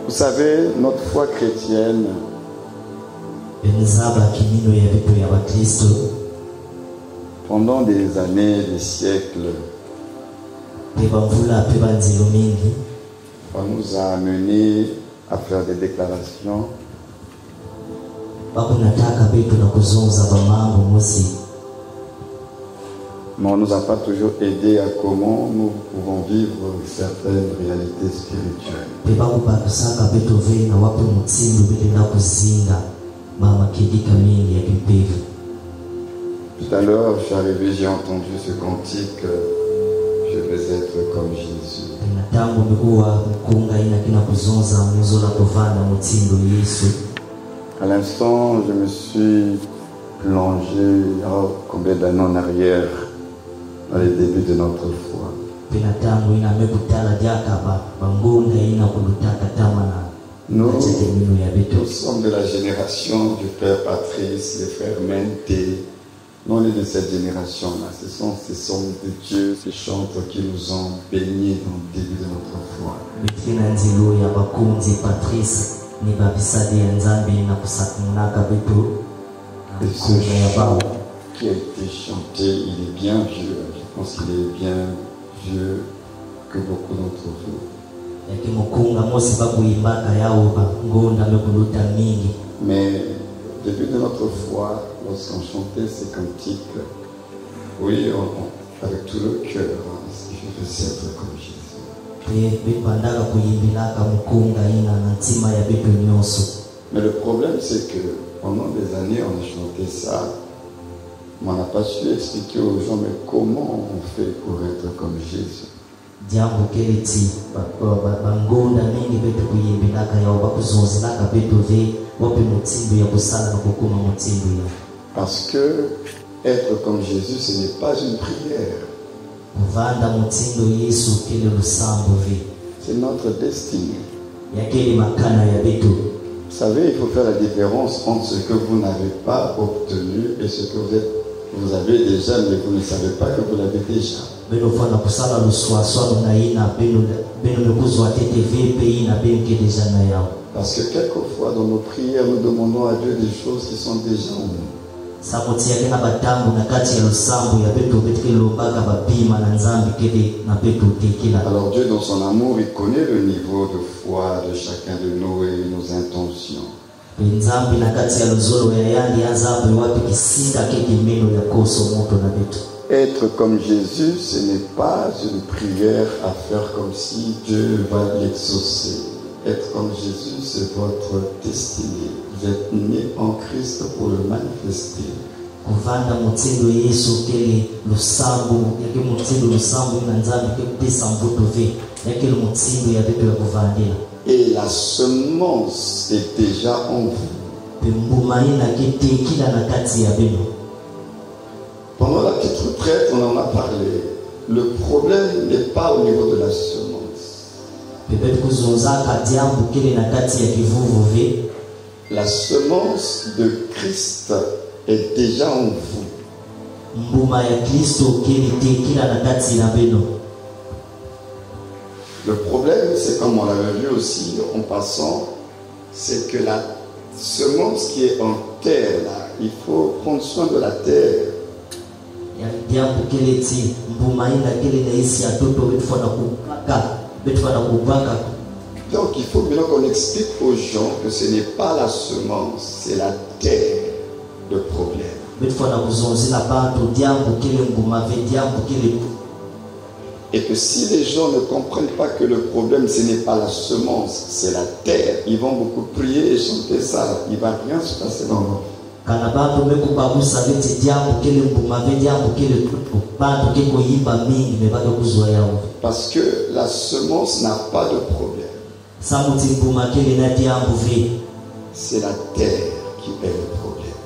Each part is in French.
Vous savez, notre foi chrétienne pendant des années, des siècles, on nous a amenés à faire des déclarations mais on ne nous a pas toujours aidé à comment nous pouvons vivre certaines réalités spirituelles. Tout à l'heure, je suis arrivé, j'ai entendu ce cantique, je vais être comme Jésus. À l'instant, je me suis plongé combien d'années en arrière dans les débuts de notre foi. Nous sommes de la génération du Père Patrice, des frères Menté. Nous, on est de cette génération-là. Ce sont de Dieu, ces chantres qui nous ont baignés dans le début de notre foi. Et ce chant qui a été chanté, il est bien vieux. Je pense qu'il est bien vieux que beaucoup d'entre vous. Mais au début de notre foi, lorsqu'on chantait ces cantiques, oui, avec tout le cœur, je veux être comme Jésus. Mais le problème, c'est que pendant des années, on a chanté ça, Mais on n'a pas su expliquer aux gens, mais comment on fait pour être comme Jésus? Jambo keliti bangonda mingi betu kuyimbinaka yao bakuzonzelaka betu ve wapi mutindo ya kusala na kukuma mutindo ya. Parce que être comme Jésus, ce n'est pas une prière. Kuvanda mutindo Yesu kile lusambo ve. C'est notre destinée. Ya kile makana ya betu. Vous savez, il faut faire la différence entre ce que vous n'avez pas obtenu et ce que vous avez déjà, mais vous ne savez pas que vous l'avez déjà. Parce que quelquefois dans nos prières, nous demandons à Dieu des choses qui sont déjà en nous. Alors Dieu dans son amour, il connaît le niveau de foi de chacun de nous et nos intentions. Être comme Jésus, ce n'est pas une prière à faire comme si Dieu va l'exaucer. Être comme Jésus, c'est votre destinée. Vous êtes né en Christ pour le manifester. Et la semence est déjà en vous. Pendant la petite retraite, on en a parlé. Le problème n'est pas au niveau de la semence. La semence de Christ est déjà en vous. Le problème, c'est comme on l'avait vu aussi en passant, c'est que la semence qui est en terre, là, il faut prendre soin de la terre. Donc il faut maintenant qu'on explique aux gens que ce n'est pas la semence, c'est la terre le problème. Et que si les gens ne comprennent pas que le problème ce n'est pas la semence, c'est la terre, ils vont beaucoup prier et chanter ça, il ne va rien se passer dans leur vie. Parce que la semence n'a pas de problème. C'est la terre qui est le problème.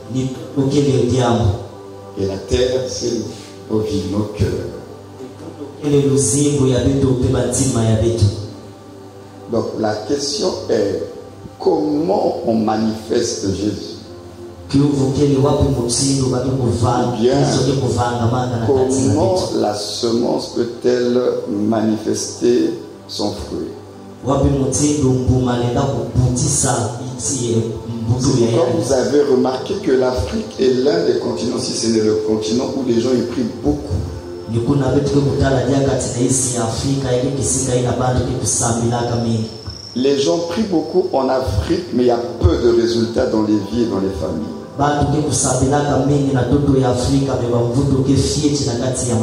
Et la terre, c'est nos vies, nos cœurs. Donc la question est, comment on manifeste Jésus? Bien, comment la semence peut-elle manifester son fruit? Comme vous avez remarqué que l'Afrique est l'un des continents, si ce n'est le continent où les gens y prient beaucoup. Les gens prient beaucoup en Afrique, mais il y a peu de résultats dans les vies et dans les familles.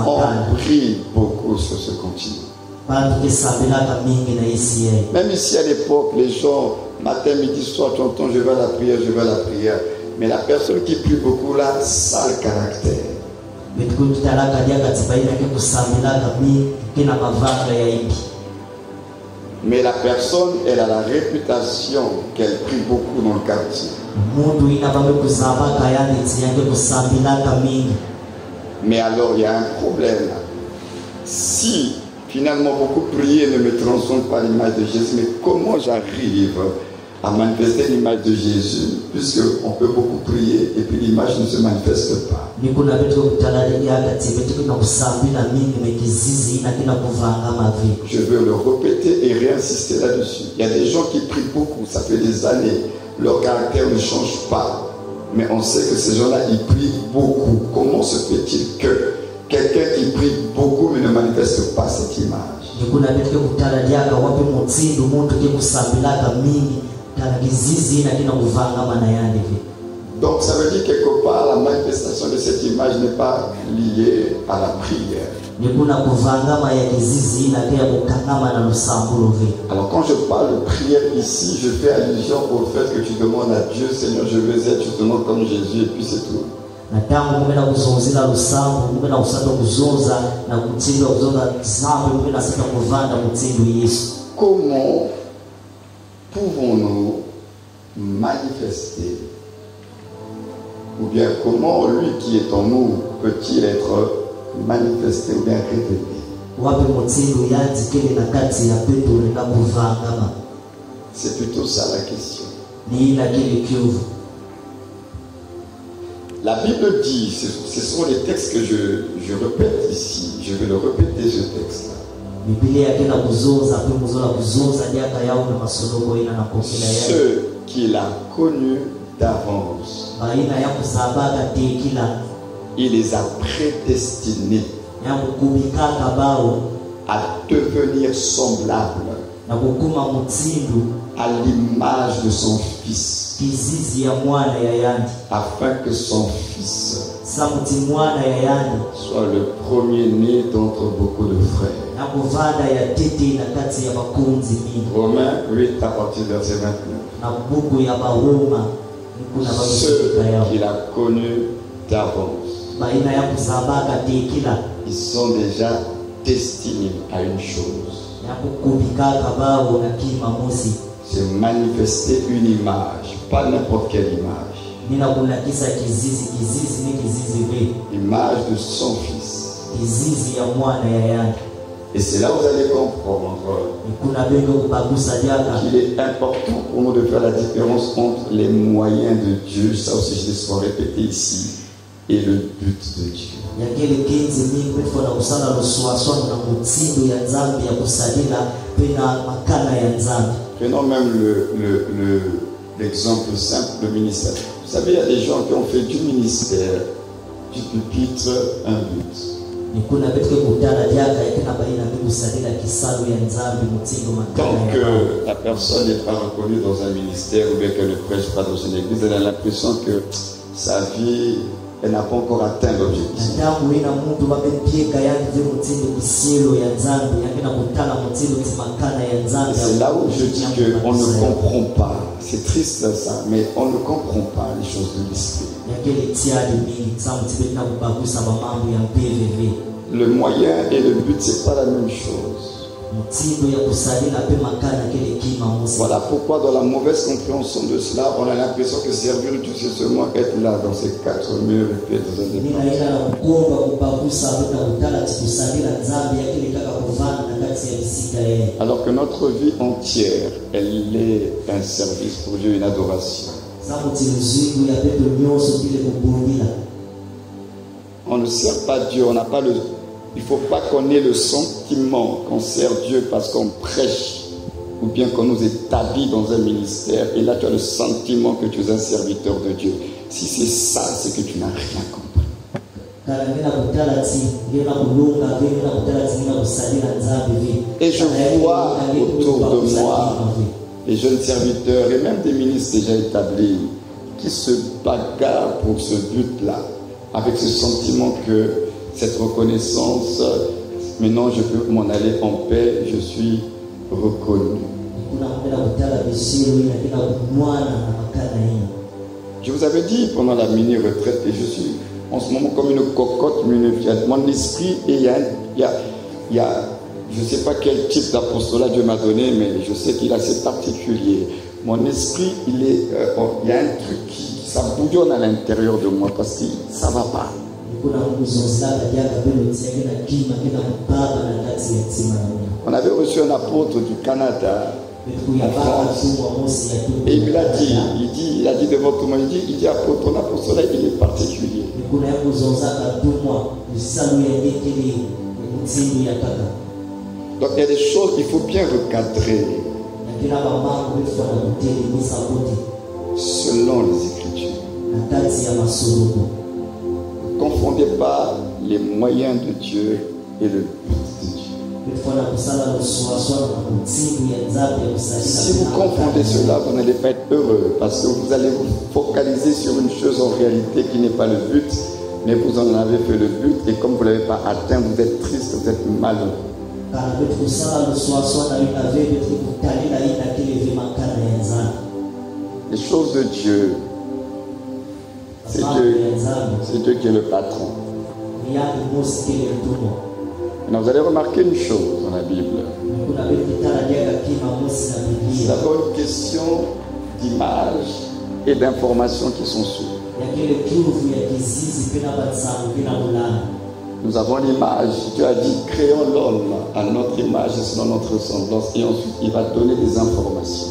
On prie beaucoup sur ce continent. Même ici à l'époque, les gens, matin, midi, soir, tu entends, je vais à la prière, je vais à la prière. Mais la personne qui prie beaucoup là, ça a le caractère. Mais la personne, elle a la réputation qu'elle prie beaucoup dans le quartier. Mais alors il y a un problème. Si finalement beaucoup prier ne me transforme pas l'image de Jésus, mais comment j'arrive à manifester l'image de Jésus, puisqu'on peut beaucoup prier et puis l'image ne se manifeste pas. Je veux le répéter et réinsister là-dessus. Il y a des gens qui prient beaucoup, ça fait des années, leur caractère ne change pas. Mais on sait que ces gens-là, ils prient beaucoup. Comment se fait-il que quelqu'un qui prie beaucoup mais ne manifeste pas cette image? Donc ça veut dire quelque part la manifestation de cette image n'est pas liée à la prière. Alors quand je parle de prière ici, je fais allusion au fait que tu demandes à Dieu, Seigneur, je veux être justement comme Jésus et puis c'est tout. na tangu mungena kuzonzela lusambo mungena kusata kuzonza na mutsindu wa kuzonza zambi mungena sata kuvanda mutsindu Yesu. Comment pouvons-nous manifester, ou bien comment lui qui est en nous peut-il être manifesté ou bien révélé? Wapi mutsindu yadzikele na kati ya Petro na kuvanga? C'est plutôt ça la question. Ni ila kile kiovu. La Bible dit, ce sont les textes que je répète ici, je vais le répéter ce texte-là. Ceux qu'il a connus d'avance, il les a prédestinés à devenir semblables à l'image de son Fils, afin que son Fils soit le premier-né d'entre beaucoup de frères. Romains 8 à partir du verset 29. Ceux qu'il a connus d'avance, ils sont déjà destinés à une chose. C'est manifester une image, pas n'importe quelle image. L'image de son Fils. Et c'est là où vous allez comprendre qu'il est important pour nous de faire la différence entre les moyens de Dieu, ça aussi je l'ai souvent répété ici, et le but de Dieu. Prenons même l'exemple simple, le ministère. Vous savez, il y a des gens qui ont fait du ministère, du pupitre, un but. Tant que la personne n'est pas reconnue dans un ministère ou bien qu'elle ne prêche pas dans une église, elle a l'impression que sa vie, elle n'a pas encore atteint l'objectif. C'est là où je dis qu'on ne comprend pas. C'est triste ça, mais on ne comprend pas les choses de l'esprit. Le moyen et le but, c'est pas la même chose. Voilà pourquoi dans la mauvaise compréhension de cela, on a l'impression que servir Dieu, c'est seulement être là dans ces quatre murs et puis dans un département. Alors que notre vie entière, elle est un service pour Dieu, une adoration. On ne sert pas Dieu, on n'a pas le... Il ne faut pas qu'on ait le sentiment qu'on sert Dieu parce qu'on prêche ou bien qu'on nous établit dans un ministère et là tu as le sentiment que tu es un serviteur de Dieu. Si c'est ça, c'est que tu n'as rien compris. Et je vois autour de moi les jeunes serviteurs et même des ministres déjà établis qui se bagarrent pour ce but-là, avec ce sentiment que cette reconnaissance, maintenant je peux m'en aller en paix, je suis reconnu. Je vous avais dit pendant la mini-retraite que je suis en ce moment comme une cocotte minifiante. Mon esprit, et il y a je ne sais pas quel type d'apostolat Dieu m'a donné, mais je sais qu'il est assez particulier. Mon esprit, il y a un truc qui ça bouillonne à l'intérieur de moi parce que ça ne va pas. On avait reçu un apôtre du Canada en France et il a dit devant tout le monde, il dit apôtre, ton apostolat il est particulier. Donc il y a des choses qu'il faut bien recadrer selon les Écritures. Ne confondez pas les moyens de Dieu et le but de Dieu. Si vous confondez cela, vous n'allez pas être heureux parce que vous allez vous focaliser sur une chose en réalité qui n'est pas le but, mais vous en avez fait le but et comme vous ne l'avez pas atteint, vous êtes triste, vous êtes malheureux. Les choses de Dieu C'est Dieu qui est le patron. Maintenant, vous allez remarquer une chose dans la Bible. C'est d'abord une question d'image et d'informations qui sont sous. Nous avons l'image. Dieu a dit créons l'homme à notre image et selon notre ressemblance. Et ensuite, il va donner des informations.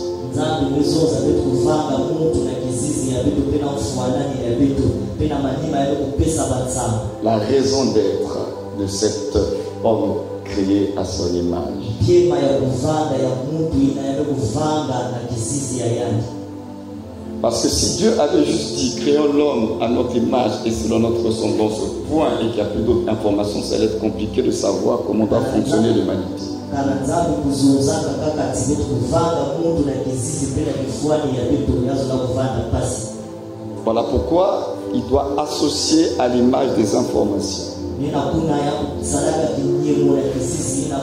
La raison d'être de cet homme créé à son image. Parce que si Dieu avait juste dit créons l'homme à notre image et selon notre ressemblance au point et qu'il n'y a plus d'autres informations, ça allait être compliqué de savoir comment doit fonctionner l'humanité. Voilà pourquoi il doit associer à l'image des informations.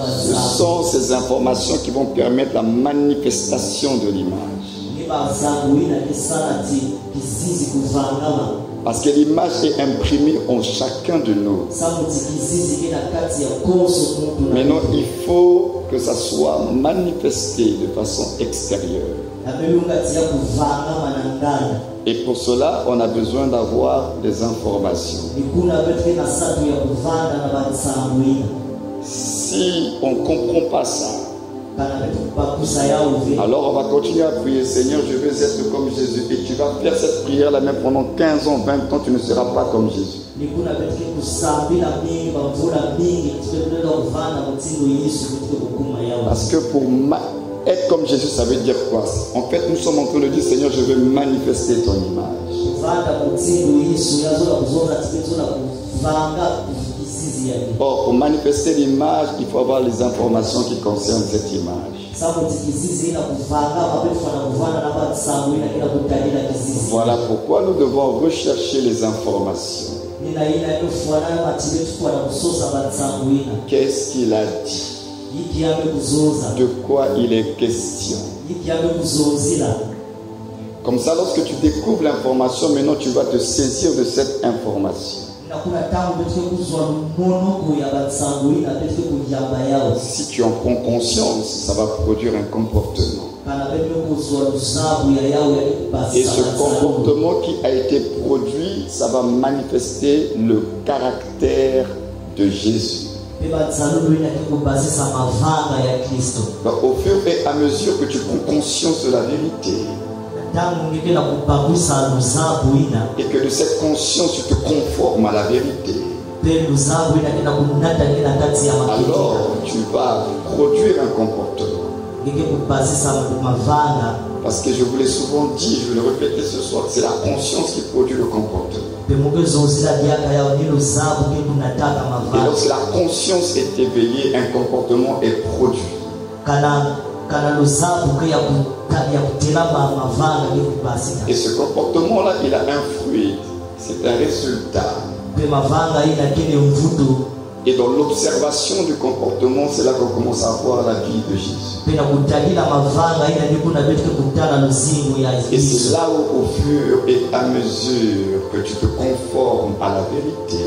Ce sont ces informations qui vont permettre la manifestation de l'image. Parce que l'image est imprimée en chacun de nous. Maintenant, il faut que ça soit manifesté de façon extérieure. Et pour cela, on a besoin d'avoir des informations. Si on ne comprend pas ça, alors on va continuer à prier, Seigneur, je veux être comme Jésus. Et tu vas faire cette prière-là même pendant 15 ans, 20 ans, tu ne seras pas comme Jésus. Parce que pour être comme Jésus, ça veut dire quoi? En fait, nous sommes en train de dire, Seigneur, je veux manifester ton image. Or, pour manifester l'image, il faut avoir les informations qui concernent cette image. Voilà pourquoi nous devons rechercher les informations. Qu'est-ce qu'il a dit? De quoi il est question? Comme ça, lorsque tu découvres l'information, maintenant tu vas te saisir de cette information. Si tu en prends conscience, ça va produire un comportement. Et ce comportement qui a été produit, ça va manifester le caractère de Jésus. Donc, au fur et à mesure que tu prends conscience de la vérité, et que de cette conscience tu te conformes à la vérité, alors tu vas produire un comportement. Parce que je vous l'ai souvent dit, je vais le répéter ce soir, c'est la conscience qui produit le comportement. Et lorsque la conscience est éveillée, un comportement est produit. Et ce comportement-là, il a un fruit, c'est un résultat. Et dans l'observation du comportement, c'est là qu'on commence à voir la vie de Jésus. Et c'est là où, au fur et à mesure que tu te conformes à la vérité,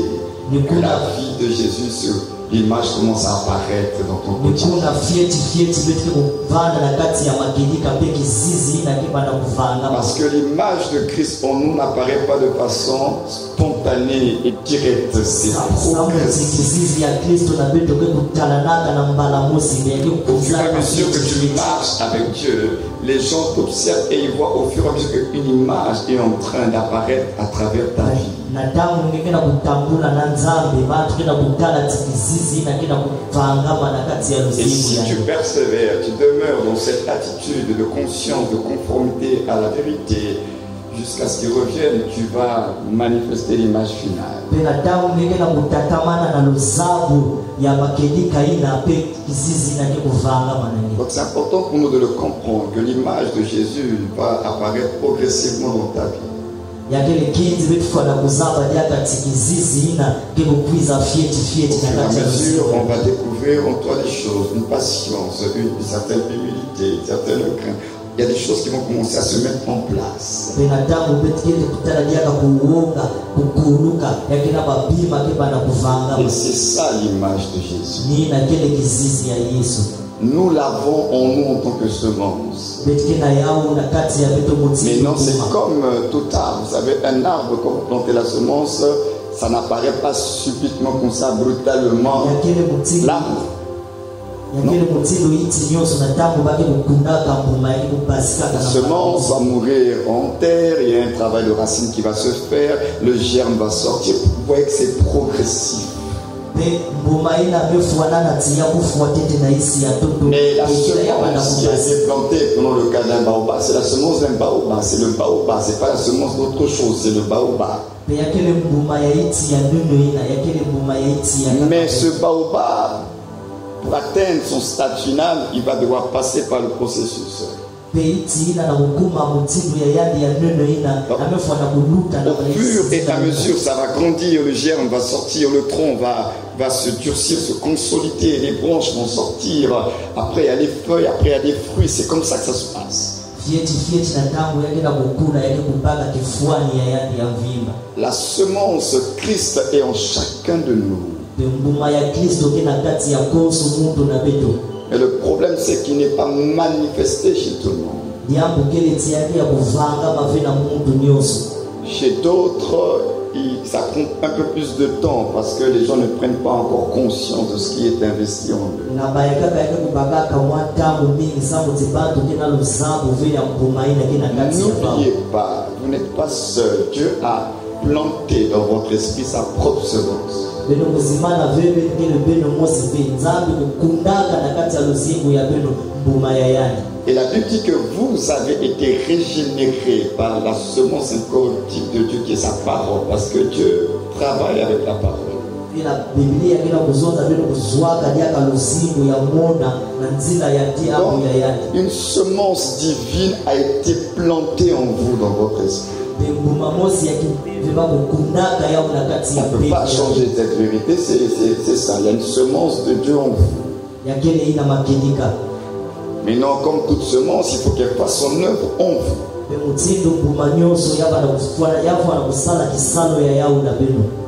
que la vie de Jésus sur l'image commence à apparaître dans ton quotidien. Parce que l'image de Christ en nous n'apparaît pas de façon spontanée et directe. C'est progressif. Au fur et à mesure que tu marches avec Dieu, les gens t'observent et ils voient au fur et à mesure qu'une image est en train d'apparaître à travers ta vie. Et si tu persévères, tu demeures dans cette attitude de conscience, de conformité à la vérité, jusqu'à ce qu'il revienne, tu vas manifester l'image finale. Donc c'est important pour nous de le comprendre, que l'image de Jésus va apparaître progressivement dans ta vie. Au fur et à mesure, on va découvrir en toi des choses, une patience, une certaine humilité, une certaine crainte. il y a des choses qui vont commencer à se mettre en place. Et c'est ça l'image de Jésus. Nous l'avons en nous en tant que semence. Mais non, c'est comme tout arbre. Vous savez, un arbre, quand vous plantez la semence, ça n'apparaît pas subitement comme ça, brutalement. L'arbre. La semence va mourir en terre, il y a un travail de racine qui va se faire, le germe va sortir. Vous voyez que c'est progressif. Mais la semence qui a été plantée, prenons le cas d'un baobab, c'est la semence d'un baobab, c'est le baobab, c'est pas la semence d'autre chose, c'est le baobab. Mais ce baobab, pour atteindre son stade final, il va devoir passer par le processus. Au fur et à mesure, ça va grandir, le germe va sortir, le tronc va se durcir, se consolider, les branches vont sortir. Après, il y a les feuilles, après, il y a des fruits. C'est comme ça que ça se passe. La semence Christ est en chacun de nous. Mais le problème, c'est qu'il n'est pas manifesté chez tout le monde. Chez d'autres, ça prend un peu plus de temps parce que les gens ne prennent pas encore conscience de ce qui est investi en eux. N'oubliez pas, vous n'êtes pas seul. Dieu a planté dans votre esprit sa propre semence. Et la Bible dit que vous avez été régénérés par la semence incorruptible de Dieu qui est sa parole, parce que Dieu travaille avec la parole. Donc, une semence divine a été plantée en vous dans votre esprit. On ne peut pas changer cette vérité, c'est ça. Il y a une semence de Dieu en vous. Mais non, comme toute semence, il faut qu'elle fasse son œuvre en vous.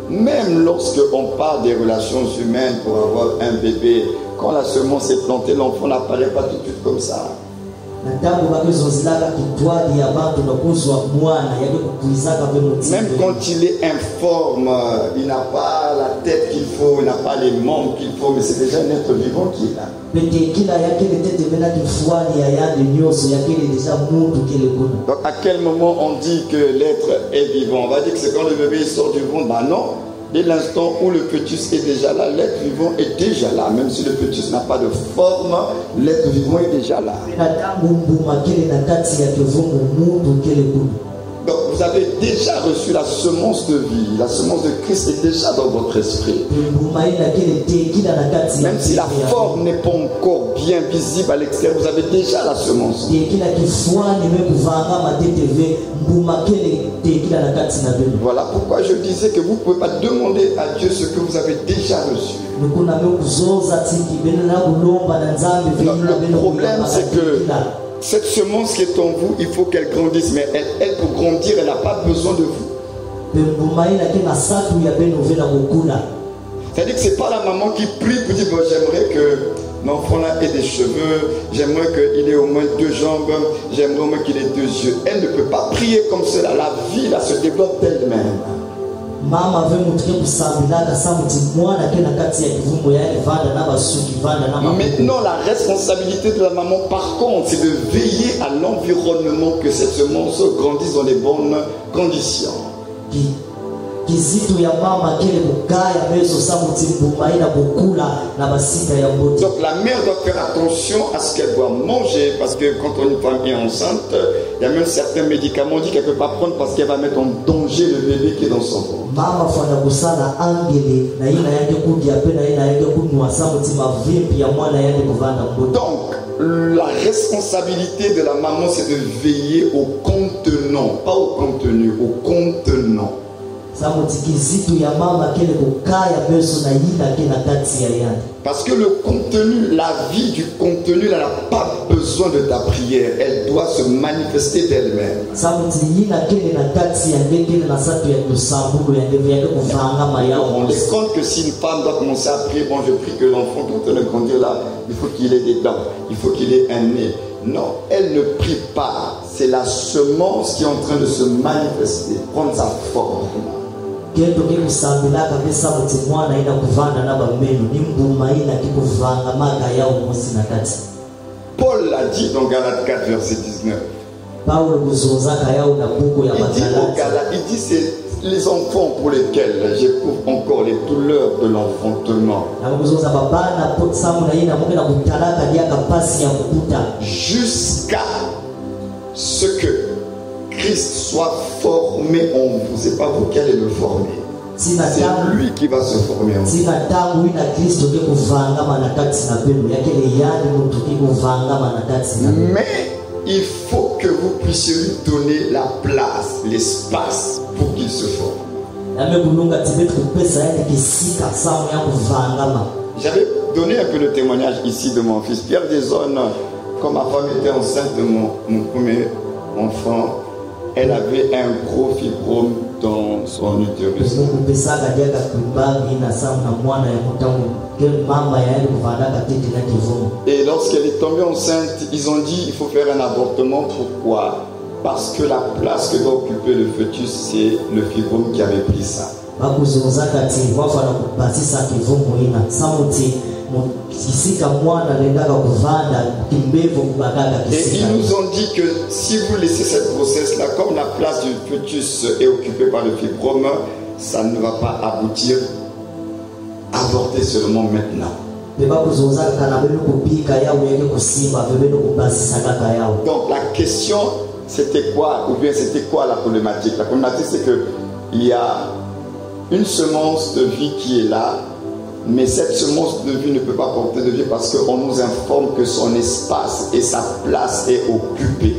Même lorsque on parle des relations humaines pour avoir un bébé, quand la semence est plantée, l'enfant n'apparaît pas tout de suite comme ça. Même quand il est informe, il n'a pas la tête qu'il faut, il n'a pas les membres qu'il faut, mais c'est déjà un être vivant qui est là. Donc à quel moment on dit que l'être est vivant? On va dire que c'est quand le bébé sort du ventre. Bah non, dès l'instant où le fœtus est déjà là, l'être vivant est déjà là. Même si le fœtus n'a pas de forme, l'être vivant est déjà là. Donc vous avez déjà reçu la semence de vie. La semence de Christ est déjà dans votre esprit. Même si la forme n'est pas encore bien visible à l'extérieur, vous avez déjà la semence. Voilà pourquoi je disais que vous ne pouvez pas demander à Dieu ce que vous avez déjà reçu. Le problème, c'est que cette semence qui est en vous, il faut qu'elle grandisse. Mais elle pour grandir, elle n'a pas besoin de vous. C'est-à-dire que ce n'est pas la maman qui prie pour dire bon, j'aimerais que l'enfant là ait des cheveux, j'aimerais qu'il ait au moins 2 jambes, j'aimerais au moins qu'il ait 2 yeux. Elle ne peut pas prier comme cela. La vie là se développe d'elle-même. Maintenant, la responsabilité de la maman, par contre, c'est de veiller à l'environnement, que cette semence grandisse dans les bonnes conditions. Donc la mère doit faire attention à ce qu'elle doit manger, parce que quand une femme est enceinte, il y a même certains médicaments dit qu'elle ne peut pas prendre parce qu'elle va mettre en danger le bébé qui est dans son ventre. Donc la responsabilité de la maman, c'est de veiller au contenant, pas au contenu, au contenant. Parce que le contenu, la vie du contenu, elle n'a pas besoin de ta prière. Elle doit se manifester d'elle-même. On se compte que si une femme doit commencer à prier, bon, je prie que l'enfant qui est en train de grandir là, il faut qu'il ait des dents, il faut qu'il ait un nez. Non, elle ne prie pas. C'est la semence qui est en train de se manifester, prendre sa forme. Paul l'a dit dans Galates 4, verset 19. Il dit c'est les enfants pour lesquels j'éprouve encore les douleurs de l'enfantement. Jusqu'à ce que Christ soit formé en vous. Ce n'est pas vous qui allez le former. C'est lui qui va se former en vous. Mais il faut que vous puissiez lui donner la place, l'espace pour qu'il se forme. J'avais donné un peu de témoignage ici de mon fils Pierre Desonnes. Quand ma femme était enceinte de mon premier enfant, elle avait un gros fibrome dans son utérus. Et lorsqu'elle est tombée enceinte, ils ont dit il faut faire un avortement. Pourquoi? Parce que la place que doit occuper le fœtus, c'est le fibrome qui avait pris ça. Et ils nous ont dit que si vous laissez cette grossesse-là, comme la place du fœtus est occupée par le fibrome, ça ne va pas aboutir. Avorter seulement maintenant. Donc la question, c'était quoi? Ou bien c'était quoi la problématique? La problématique, c'est qu'il y a une semence de vie qui est là, mais cette semence de vie ne peut pas porter de vie parce qu'on nous informe que son espace et sa place est occupée.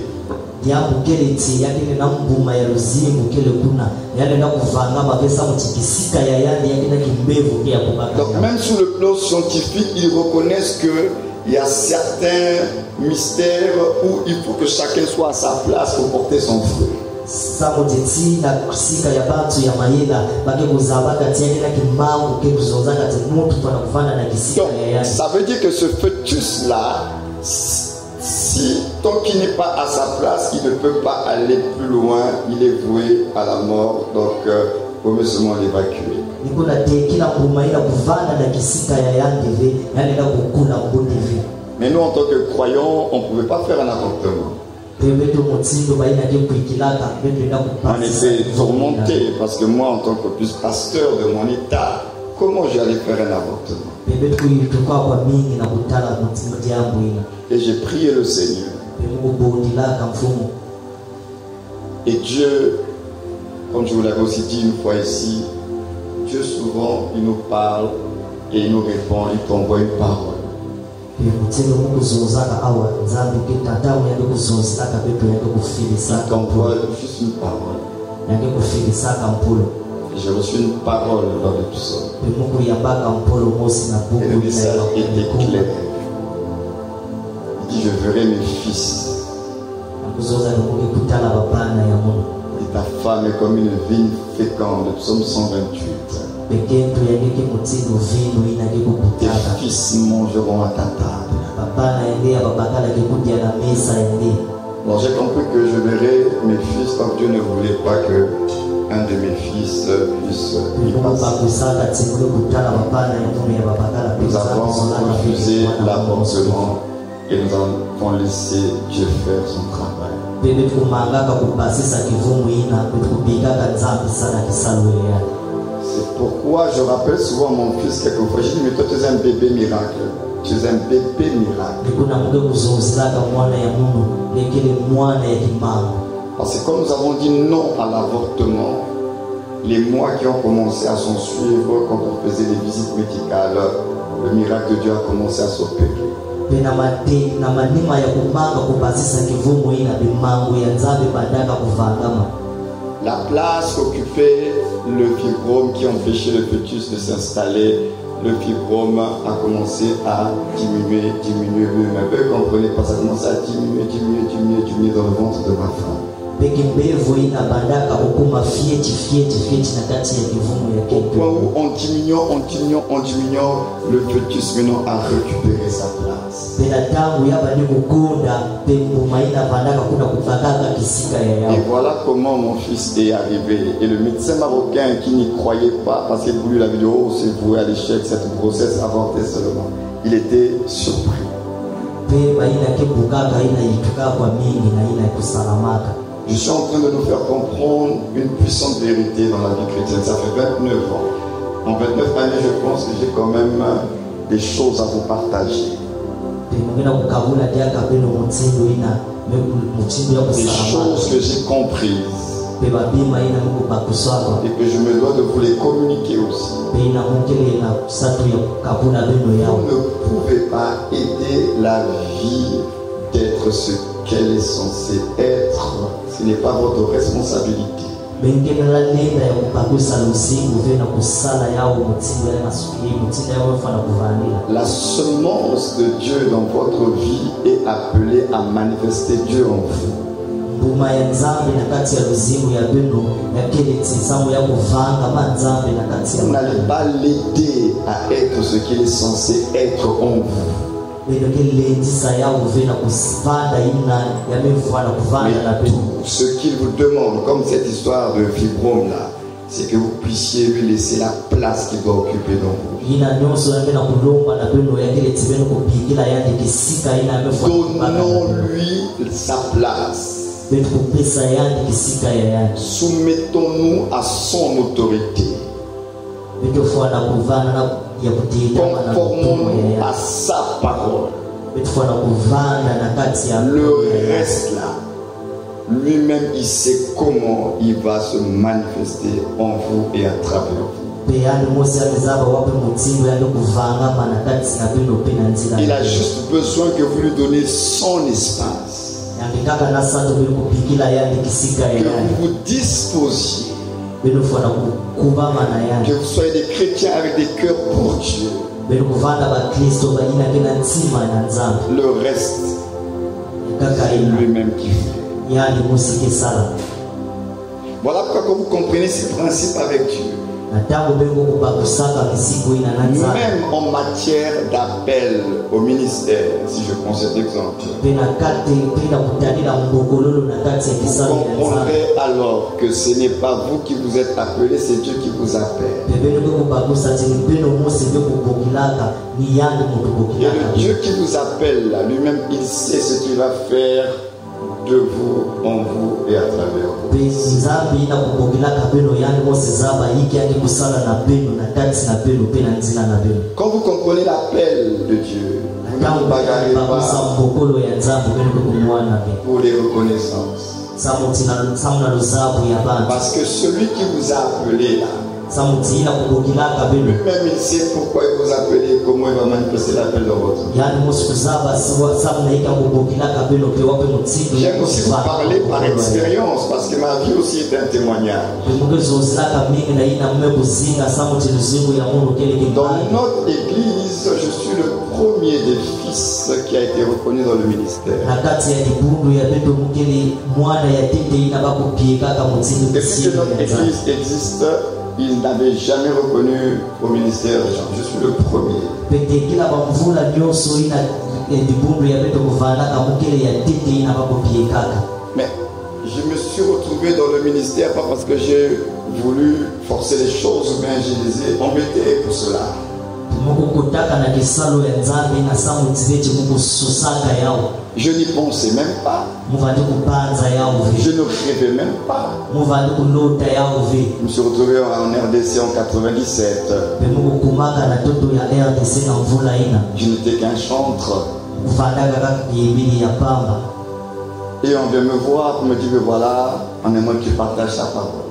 Donc même sous le plan scientifique, ils reconnaissent qu'il y a certains mystères où il faut que chacun soit à sa place pour porter son fruit. Donc, ça veut dire que ce fœtus-là, si tant qu'il n'est pas à sa place, il ne peut pas aller plus loin, il est voué à la mort, donc il faut seulement l'évacuer. Mais nous, en tant que croyants, on ne pouvait pas faire un avortement. On était tourmenté parce que moi, en tant que plus pasteur de mon état, comment j'allais faire un avortement? Et j'ai prié le Seigneur. Et Dieu, comme je vous l'avais aussi dit une fois ici, Dieu souvent, il nous parle et il nous répond, il t'envoie une parole. Il t'envoie juste une parole. J'ai reçu une parole dans le psaume. Et le message était clair. Il dit, je verrai mes fils. Et ta femme est comme une vigne féconde. Le psaume 128. Tes fils mangeront à ta table. Bon, j'ai compris que je verrai mes fils comme Dieu ne voulait pas que un de mes fils puisse y passer. Nous avons refusé l'avortement et nous avons laissé Dieu faire son travail. C'est pourquoi je rappelle souvent à mon fils quelquefois, je dis, mais toi tu es un bébé miracle. Tu es un bébé miracle. Parce que comme nous avons dit non à l'avortement, les mois qui ont commencé à s'en suivre, quand on faisait des visites médicales, le miracle de Dieu a commencé à s'opérer. La place qu'occupait le fibrome qui empêchait le fœtus de s'installer, le fibrome a commencé à diminuer lui-même. Vous comprenez pas, ça a commencé à diminuer dans le ventre de ma femme. Au point où en diminuant, le fœtus maintenant a récupéré sa place. Et voilà comment mon fils est arrivé. Et le médecin marocain qui n'y croyait pas, parce qu'il voulait la vidéo, s'est voué à l'échec, cette grossesse avortée seulement. Il était surpris. Je suis en train de nous faire comprendre une puissante vérité dans la vie chrétienne. Ça fait 29 ans. En 29 années, je pense que j'ai quand même des choses à vous partager. Des choses que j'ai comprises. Et que je me dois de vous les communiquer aussi. Vous ne pouvez pas aider la vie d'être ce qu'elle est censée être. Ce n'est pas votre responsabilité. La semence de Dieu dans votre vie est appelée à manifester Dieu en vous. Vous n'allez pas l'aider à être ce qu'il est censé être en vous. Mais tout ce qu'il vous demande, comme cette histoire de fibrome là, c'est que vous puissiez lui laisser la place qu'il doit occuper dans vous. Donnons-lui sa place. Soumettons-nous à son autorité. Conformons-nous à sa parole. Le reste là, lui-même il sait comment il va se manifester en vous et à travers vous. Il a juste besoin que vous lui donnez son espace. Que vous vous disposiez. Que vous soyez des chrétiens avec des cœurs pour Dieu. Le reste, c'est lui-même qui fait. Voilà pourquoi quand vous comprenez ces principes avec Dieu, même en matière d'appel au ministère, si je prends cet exemple, vous comprendrez alors que ce n'est pas vous qui vous êtes appelé, c'est Dieu qui vous appelle. Et le Dieu qui vous appelle là, lui-même, il sait ce qu'il va faire de vous, en vous et à travers vous. Quand vous comprenez l'appel de Dieu, vous ne vous bagarrez pas pour les reconnaissances. Parce que celui qui vous a appelé là, lui-même il sait pourquoi il vous a appelé, comment il va manifester l'appel dans votre vie. J'aime aussi vous parler par expérience parce que ma vie aussi est un témoignage. Dans notre église, je suis le premier des fils qui a été reconnu dans le ministère. Depuis que notre église existe, il n'avait jamais reconnu au ministère des gens. Je suis le premier. Mais je me suis retrouvé dans le ministère pas parce que j'ai voulu forcer les choses, mais je les ai embêtés pour cela. Je n'y pensais même pas. Je ne rêvais même pas. Je me suis retrouvé en RDC en 97. Je n'étais qu'un chantre. Et on vient me voir pour me dire que voilà, on aimerait que tu partages sa parole.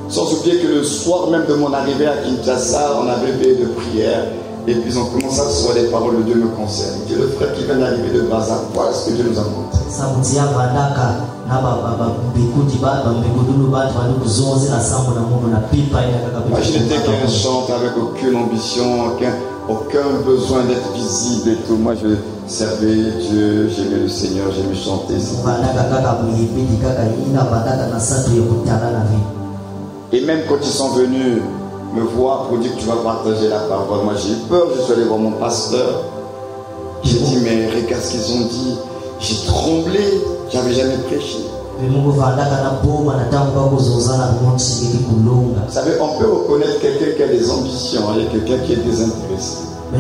Sans oublier que le soir même de mon arrivée à Kinshasa, on avait fait de prière. Et puis on commence à recevoir les paroles de Dieu me concernent. Il dit le frère qui vient d'arriver de Brazza, voilà ce que Dieu nous a montré. Moi je n'étais qu'un chanteur avec aucune ambition, aucun besoin d'être visible et tout. Moi je servais Dieu, j'aimais le Seigneur, j'aimais chanter. Et même quand ils sont venus me voir pour dire que tu vas partager la parole, moi j'ai eu peur, je suis allé voir mon pasteur. J'ai dit mais regarde ce qu'ils ont dit. J'ai tremblé, j'avais jamais prêché. Vous savez, on peut reconnaître quelqu'un qui a des ambitions et quelqu'un qui est désintéressé. Quand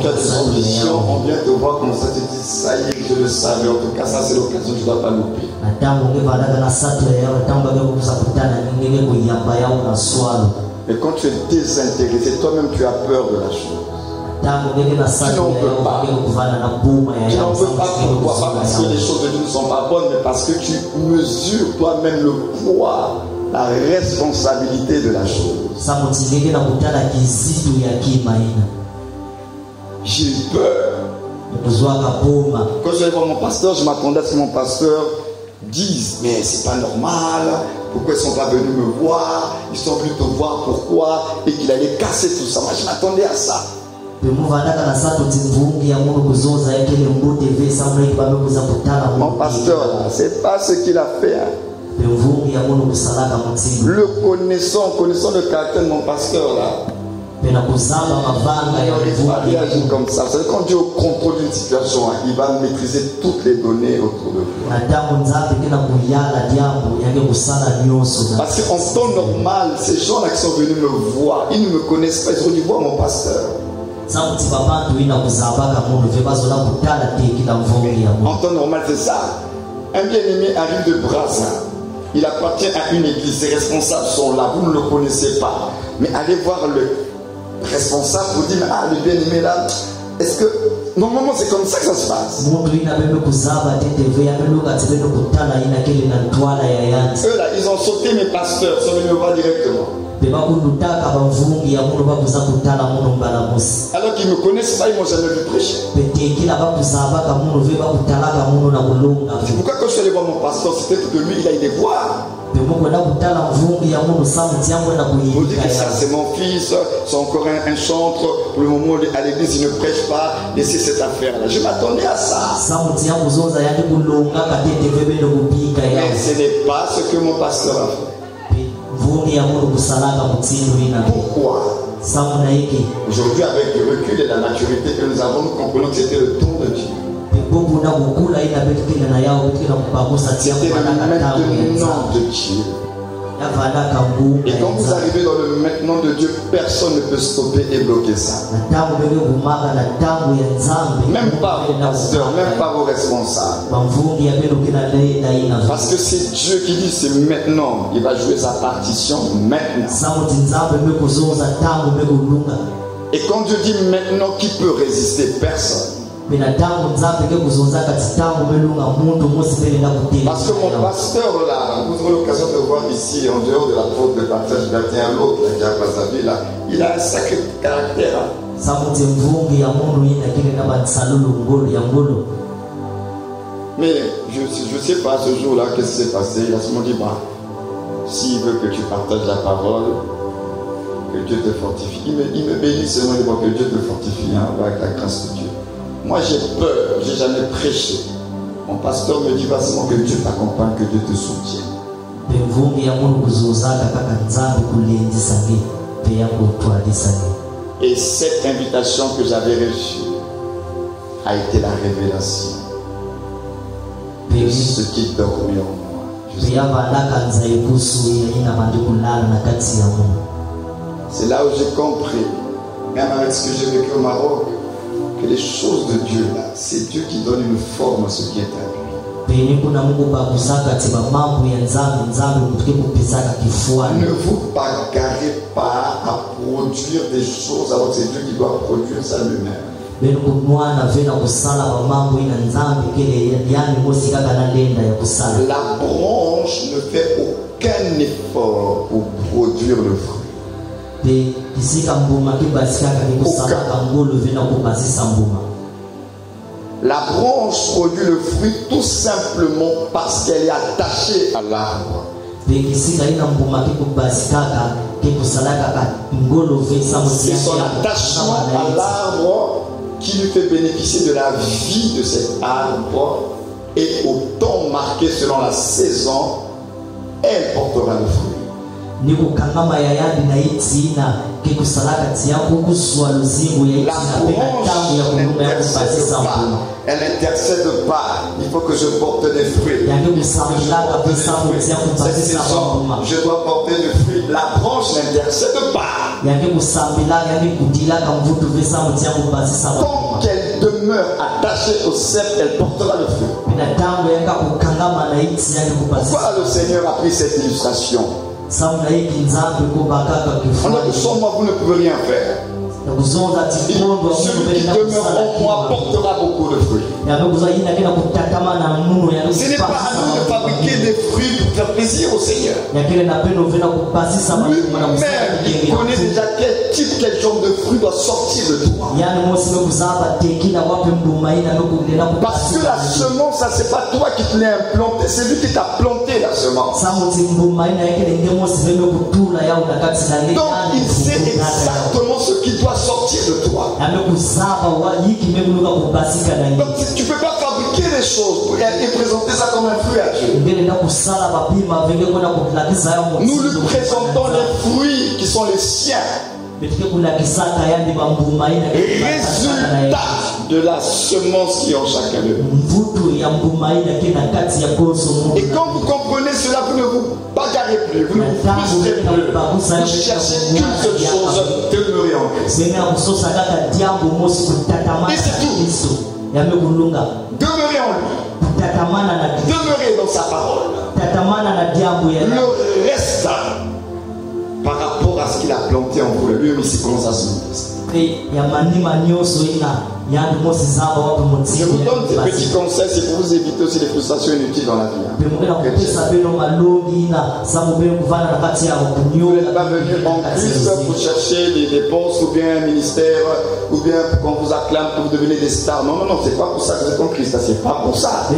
tu as des ambitions, on vient te voir comme ça, tu te dis ça y est, je le savais, en tout cas ça c'est l'occasion, je ne dois pas louper. Mais quand tu es désintéressé, toi-même tu as peur de la chose. Tu n'en veux pas. Tu n'en veux pas pourquoi? Pas parce que les choses de Dieu ne sont pas bonnes, mais parce que tu mesures toi-même le poids, la responsabilité de la chose. J'ai eu peur. Quand je vais voir mon pasteur, je m'attendais à ce que mon pasteur dise mais c'est pas normal, pourquoi ils ne sont pas venus me voir, ils sont venus te voir pourquoi, et qu'il allait casser tout ça. Moi je m'attendais à ça. Mon pasteur là, c'est pas ce qu'il a fait. Le connaissant le caractère de mon pasteur là, il va réagir comme ça. C'est quand Dieu est au contrôle d'une situation, il va maîtriser toutes les données autour de vous. Parce qu'en temps normal, ces gens-là qui sont venus me voir, ils ne me connaissent pas, ils ont dit voir mon pasteur. En temps normal, c'est ça. Un bien-aimé arrive de Brazza. Il appartient à une église. Les responsables sont là. Vous ne le connaissez pas. Mais allez voir le responsable. Vous dites, ah, le bien-aimé là, est-ce que... Normalement, c'est comme ça que ça se passe. Eux là, ils ont sauté mes pasteurs. Ils sont venus me voir directement. Alors qu'ils ne me connaissent pas, ils ne m'ont jamais vu prêcher. C'est pourquoi quand je suis allé voir mon pasteur, c'était que lui, il a été voir. Vous dites que ça, c'est mon fils, c'est encore un chantre. Pour le moment, à l'église, il ne prêche pas. Laissez cette affaire-là. Je m'attendais à ça. Mais ce n'est pas ce que mon pasteur a fait. Pourquoi? Aujourd'hui, avec le recul et la maturité que nous avons, nous comprenons que c'était le don de Dieu. C'était le maintenant de Dieu. Et quand vous arrivez dans le maintenant de Dieu, personne ne peut stopper et bloquer ça. Même pas vos pasteurs, même pas vos responsables. Parce que c'est Dieu qui dit c'est maintenant. Il va jouer sa partition maintenant. Et quand Dieu dit maintenant, qui peut résister? Personne. Parce que mon pasteur là, vous aurez l'occasion de voir ici, en dehors de la faute de partage d'Atien à l'autre, il a un sacré caractère. Mais je ne sais pas ce jour-là qu'est-ce qui s'est passé. Il a seulement dit, bah, s'il veut que tu partages la parole, que Dieu te fortifie. Il me bénit seulement que Dieu te fortifie avec la grâce de Dieu. Moi j'ai peur, j'ai jamais prêché. Mon pasteur me dit seulement que Dieu t'accompagne, que Dieu te soutienne. Et cette invitation que j'avais reçue a été la révélation de ce qui dormait en moi. C'est là où j'ai compris, même avec ce que j'ai vécu au Maroc, que les choses de Dieu là, c'est Dieu qui donne une forme à ce qui est à lui. Ne vous bagarrez pas à produire des choses alors que c'est Dieu qui doit produire ça lui-même. La branche ne fait aucun effort pour produire le fruit. La branche produit le fruit tout simplement parce qu'elle est attachée à l'arbre. C'est son attachement à l'arbre qui lui fait bénéficier de la vie de cet arbre, et au temps marqué selon la saison, elle portera le fruit. La branche elle n'intercède pas. Il faut que je porte des fruits. Cette saison, je dois porter des fruits. La branche n'intercède pas. Tant qu'elle demeure attachée au cep, elle portera le fruit. Pourquoi le Seigneur a pris cette illustration? En quelque sorte, vous ne pouvez rien faire. Celui qui demeure en moi portera beaucoup de fruits. Ce n'est pas à nous de fabriquer des fruits pour faire plaisir au Seigneur. Lui-même, il connaît déjà quel genre de fruit doit sortir de toi. Parce que la semence, ça c'est pas toi qui te l'as implanté, c'est lui qui t'a planté la semence. Donc il sait exactement ce qui doit sortir de toi. Donc tu ne peux pas fabriquer des choses et présenter ça comme un fruit à Dieu. Nous lui présentons les fruits qui sont les siens. Résultat de la semence qui est en chacun de nous. Et quand vous comprenez cela, vous ne vous bagarrez plus, vous ne vous frustrez plus. Vous cherchez qu'une seule chose, demeurer en Christ. Et c'est tout. Demeurer en lui. Demeurer dans sa parole. Le reste, par rapport à ce qu'il a planté en vous, lui-même ici commence à se manifester. Je vous donne des petits conseils, c'est pour vous éviter aussi des frustrations inutiles dans la vie. Vous n'êtes pas venu en Christ pour chercher des postes ou bien un ministère ou bien qu'on vous acclame pour vous devenir des stars. Non, non, non, c'est pas pour ça que vous êtes en Christ, c'est pas pour ça. On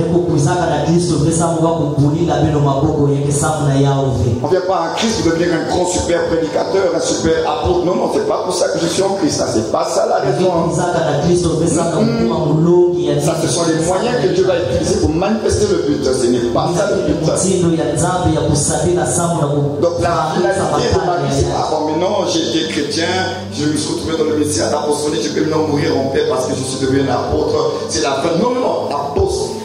ne vient pas en Christ pour devenir un grand super prédicateur, un super apôtre. Non, non, c'est pas pour ça que je suis en Christ, c'est pas ça la raison. Ça, ce sont les moyens que Dieu va utiliser pour manifester le but. Ce n'est pas ça le but. Donc la finalité de ma vie, c'est pas bon, mais non, j'ai été chrétien, je me suis retrouvé dans le ministère d'apostolique, je peux maintenant mourir en paix parce que je suis devenu un apôtre. C'est la fin. Non, non, non,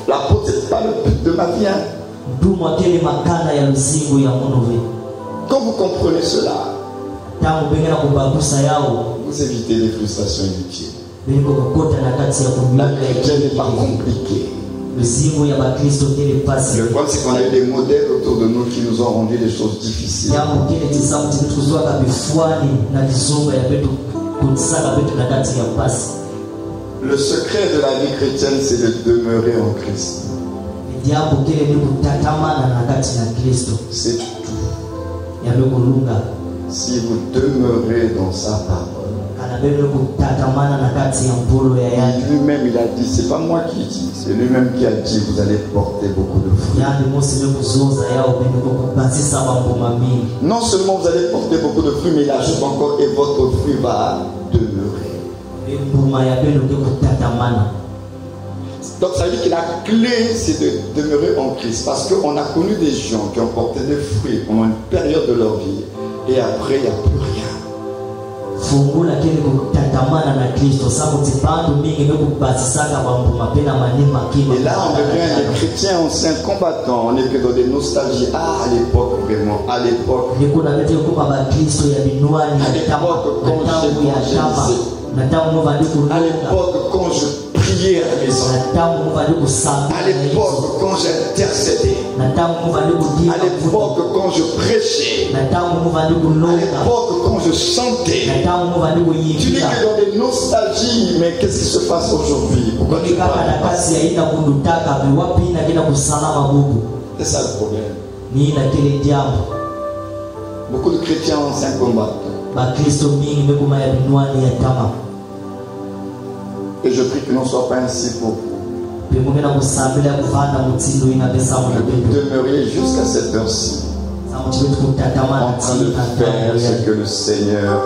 l'apôtre, c'est pas le but de ma vie. Quand vous comprenez cela, vous évitez les frustrations inutiles. La chrétienne n'est pas compliquée. Le problème, c'est qu'on a eu des modèles autour de nous qui nous ont rendu des choses difficiles. Le secret de la vie chrétienne, c'est de demeurer en Christ. C'est tout. Si vous demeurez dans sa parole, lui-même il a dit, c'est pas moi qui dis, c'est lui-même qui a dit, vous allez porter beaucoup de fruits. Non seulement vous allez porter beaucoup de fruits, mais il ajoute encore, et votre fruit va demeurer. Donc ça veut dire que la clé c'est de demeurer en Christ, parce qu'on a connu des gens qui ont porté des fruits pendant une période de leur vie et après il n'y a plus rien. Et là on devient des chrétiens anciens combattants, on n'est que dans des nostalgies. Ah, à l'époque vraiment, à l'époque quand j'évangélisais, à l'époque quand je priais à la maison, à l'époque quand j'intercédais, à l'époque quand je prêchais, à l'époque quand je chantais. Tu dis que dans des nostalgies, mais qu'est-ce qui se passe aujourd'hui? Pourquoi tu parles? C'est ça le problème. Beaucoup de chrétiens anciens combattent. Et je prie que l'on ne soit pas ainsi pour vous. Que vous demeuriez jusqu'à cette heure-ci en train de faire ce que le Seigneur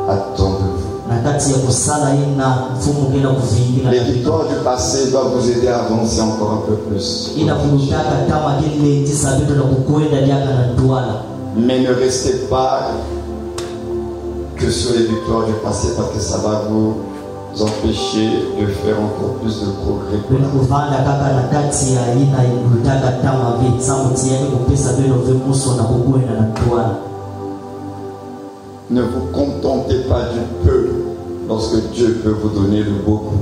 attend de vous. Les victoires du passé doivent vous aider à avancer encore un peu plus. Mais ne restez pas que sur les victoires du passé, parce que ça va vous empêcher de faire encore plus de progrès. Ne vous contentez pas du peu lorsque Dieu peut vous donner le beaucoup.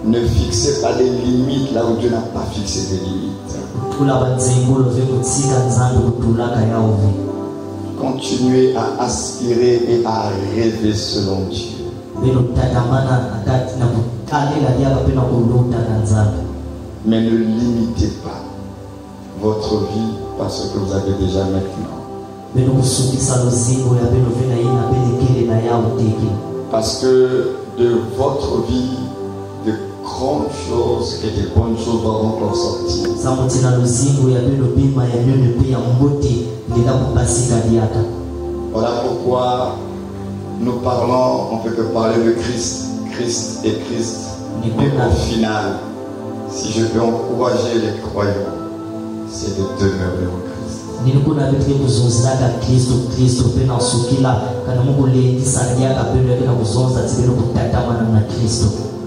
Ne fixez pas les limites là où Dieu n'a pas fixé des limites. Continuez à aspirer et à rêver selon Dieu. Mais ne limitez pas votre vie par ce que vous avez déjà maintenant. Parce que de votre vie, de grandes choses et de bonnes choses doivent encore sortir. Voilà pourquoi nous parlons, on ne peut que parler de Christ, Christ et Christ. Mais au final, si je veux encourager les croyants, c'est de demeurer en Christ.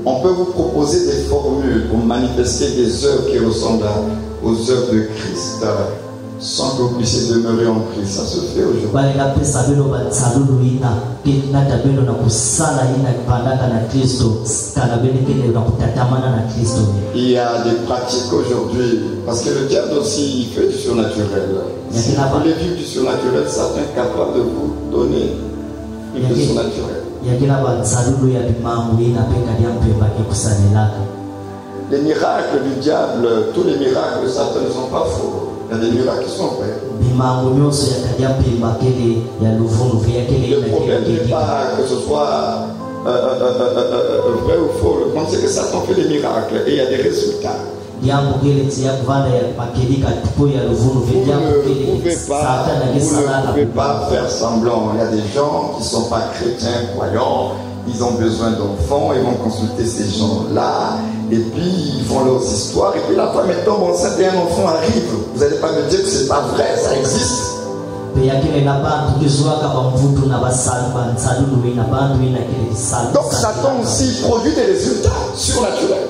On peut vous proposer des formules pour manifester des œuvres qui ressemblent aux œuvres de Christ sans que vous puissiez demeurer en Christ. Ça se fait aujourd'hui. Il y a des pratiques aujourd'hui, parce que le diable aussi il fait du surnaturel. Si vous voulez vivre du surnaturel, Satan est capable de vous donner du surnaturel. Les miracles du diable, tous les miracles de Satan ne sont pas faux. Il y a des miracles qui sont vrais. Le problème n'est pas que ce soit vrai ou faux. Le problème c'est que Satan fait des miracles et il y a des résultats. Vous ne pouvez pas faire semblant. Il y a des gens qui ne sont pas chrétiens, croyants. Ils ont besoin d'enfants, ils vont consulter ces gens-là. Et puis ils font leurs histoires. Et puis la femme est tombée enceinte et un enfant arrive. Vous n'allez pas me dire que c'est pas vrai, ça existe. Donc Satan aussi produit des résultats surnaturels.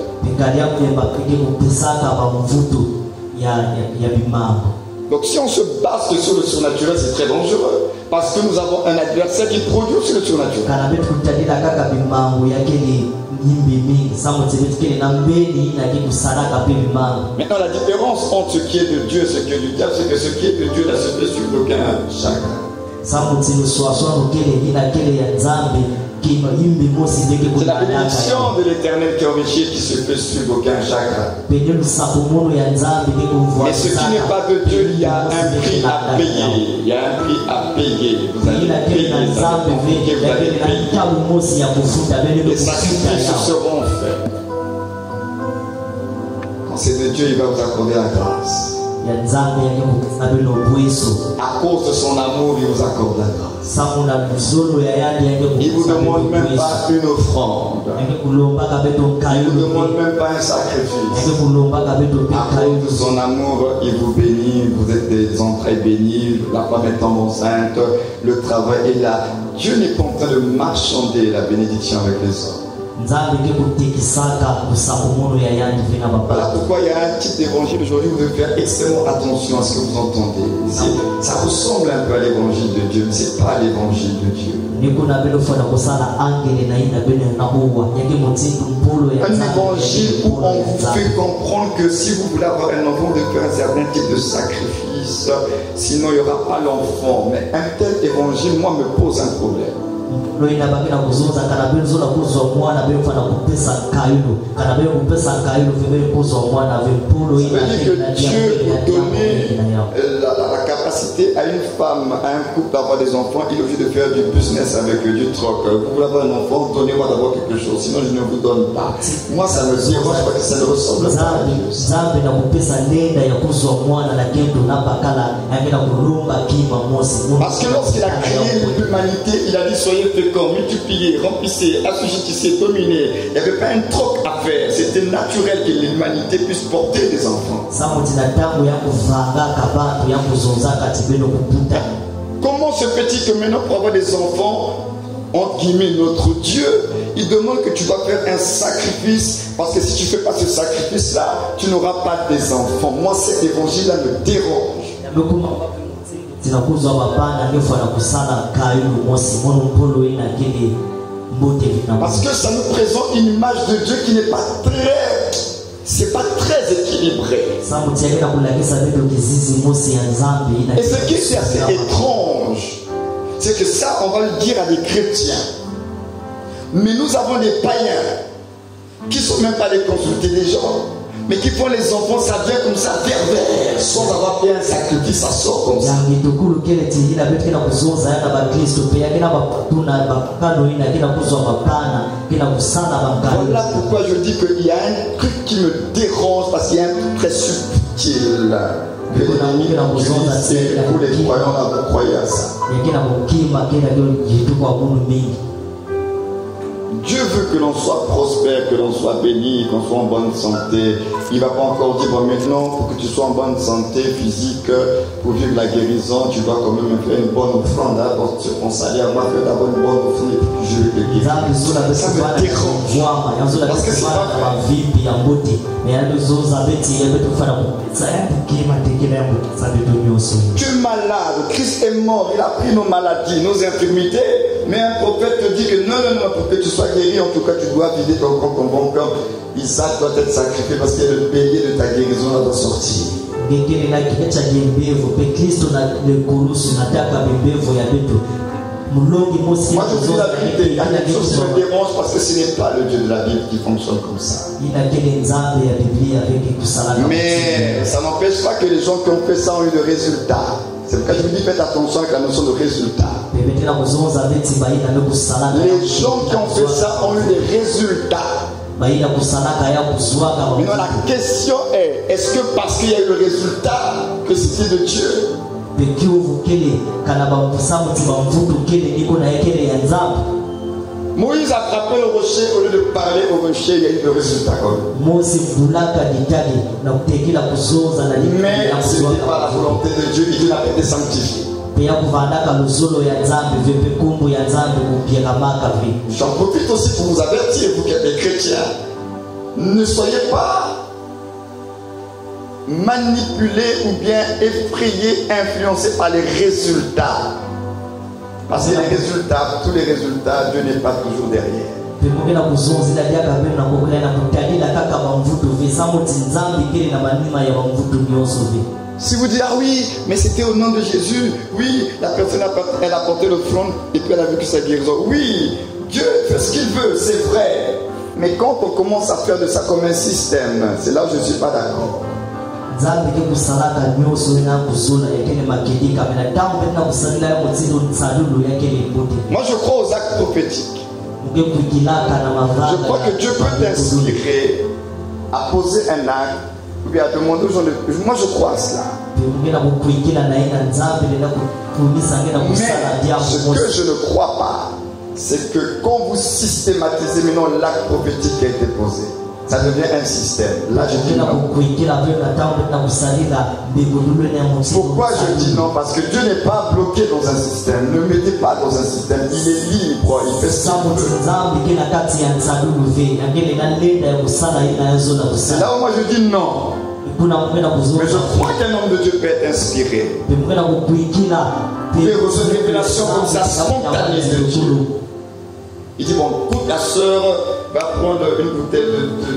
Donc si on se base sur le surnaturel, c'est très dangereux. Parce que nous avons un adversaire qui produit aussi le surnaturel. Maintenant la différence entre ce qui est de Dieu et ce qui est du diable, c'est que ce qui est de Dieu ne se fait sur aucun chagrin. C'est la bénédiction de l'Éternel qui enrichit, qui se fait sur aucun chagrin. Mais ce qui n'est pas de Dieu, il y a un prix à payer. Il y a un prix à payer. Vous allez payer ça. Vous allez payer. Les sacrifices seront faits. Quand c'est de Dieu, il va vous accorder la grâce. À cause de son amour, il vous accorde la grâce. Il ne vous demande même pas une offrande. Il ne vous demande même pas un sacrifice. À cause de son amour, il vous bénit. Vous êtes des entrailles bénies. La femme est enceinte. Le travail est là. Dieu n'est pas en train de marchander la bénédiction avec les hommes. Voilà pourquoi il y a un type d'évangile aujourd'hui où vous devez faire extrêmement attention à ce que vous entendez. Ça ressemble un peu à l'évangile de Dieu, mais ce n'est pas l'évangile de Dieu. Un évangile où on vous fait comprendre que si vous voulez avoir un enfant, vous devez faire un certain type de sacrifice, sinon il n'y aura pas l'enfant. Mais un tel évangile, moi, me pose un problème. loina bakina kuzunza kana benzola kuzwa mwana bemfana kupesa kayulu kana be kupesa kayulu vile kuzwa mwana vempulo ina la capacité à une femme, à un couple d'avoir des enfants. Il est obligé de faire du business avec eux, du troc. Vous voulez avoir un enfant, donnez-moi d'abord quelque chose, sinon je ne vous donne pas. Moi ça me dit, moi je crois que ça ne ressemble pas à Dieu. Parce que lorsqu'il a créé l'humanité, il a dit soyez féconds, multipliez, remplissez, assujettissez, dominez. Il n'y avait pas un troc à faire, c'était naturel que l'humanité puisse porter des enfants. Comment se fait-il que maintenant pour avoir des enfants, entre guillemets, notre Dieu, il demande que tu dois faire un sacrifice, parce que si tu ne fais pas ce sacrifice-là, tu n'auras pas des enfants. Moi, cet évangile-là me dérange. Parce que ça nous présente une image de Dieu qui n'est pas très... C'est pas très équilibré. Et ce qui est assez étrange, c'est que ça, on va le dire à des chrétiens. Mais nous avons des païens qui ne sont même pas allés consulter des gens, mais qui font les enfants, ça vient comme ça, pervers, sans avoir fait un sacrifice, ça sort comme ça. Voilà pourquoi je dis qu'il y a un truc qui me dérange, parce qu'il y a un truc très subtil. Vous les croyants là, vous croyez à ça. Dieu veut que l'on soit prospère, que l'on soit béni, qu'on soit en bonne santé. Il ne va pas encore dire, bon, maintenant, pour que tu sois en bonne santé physique, pour vivre la guérison, tu dois quand même faire une bonne offrande. Pour ton salaire, moi, fais d'abord une bonne offrande et puis je vais te guérir. Ça me dérange. Parce que c'est pas vrai. Tu es malade, Christ est mort, il a pris nos maladies, nos infirmités. Mais un prophète te dit que non, pour que tu sois guéri, en tout cas, tu dois vider ton corps, ton bon corps. Isaac doit être sacrifié parce que le bélier de ta guérison là doit sortir. Moi, je dis la vérité, il y a quelque chose qui me dérange parce que ce n'est pas le Dieu de la Bible qui fonctionne comme ça. Mais ça n'empêche pas que les gens qui ont fait ça ont eu des résultats. C'est pourquoi je vous dis, faites attention avec la notion de résultat. Les gens qui ont fait ça ont eu des résultats. Maintenant la question est-ce que parce qu'il y a eu le résultat que c'était de Dieu? Moïse a frappé le rocher, au lieu de parler au rocher, il y a eu le résultat. Mais ce n'est pas la volonté de Dieu, Dieu n'a pas été sanctifié. J'en profite aussi pour vous avertir, vous qui êtes des chrétiens, ne soyez pas manipulés ou bien effrayés, influencés par les résultats. Parce que les résultats, tous les résultats, Dieu n'est pas toujours derrière. Si vous dites, ah oui, mais c'était au nom de Jésus, oui, la personne elle a porté l'offrande et puis elle a vu que c'est guérison. Oui, Dieu fait ce qu'il veut, c'est vrai. Mais quand on commence à faire de ça comme un système, c'est là où je ne suis pas d'accord. Moi je crois aux actes prophétiques. Je crois que Dieu peut t'inspirer à poser un acte ou bien à demander aux gens de... Moi je crois à cela. Mais ce que je ne crois pas, c'est que quand vous systématisez maintenant l'acte prophétique qui a été posé, ça devient un système. Là, je dis non. Pourquoi je dis non? Parce que Dieu n'est pas bloqué dans un système. Ne mettez pas dans un système. Il est libre. Il fait ça. C'est là où moi je dis non. Mais je crois qu'un homme de Dieu peut être inspiré. Vous pouvez recevoir une révélation comme ça, spontanée de Dieu. Il dit, bon, écoute, la soeur va prendre une bouteille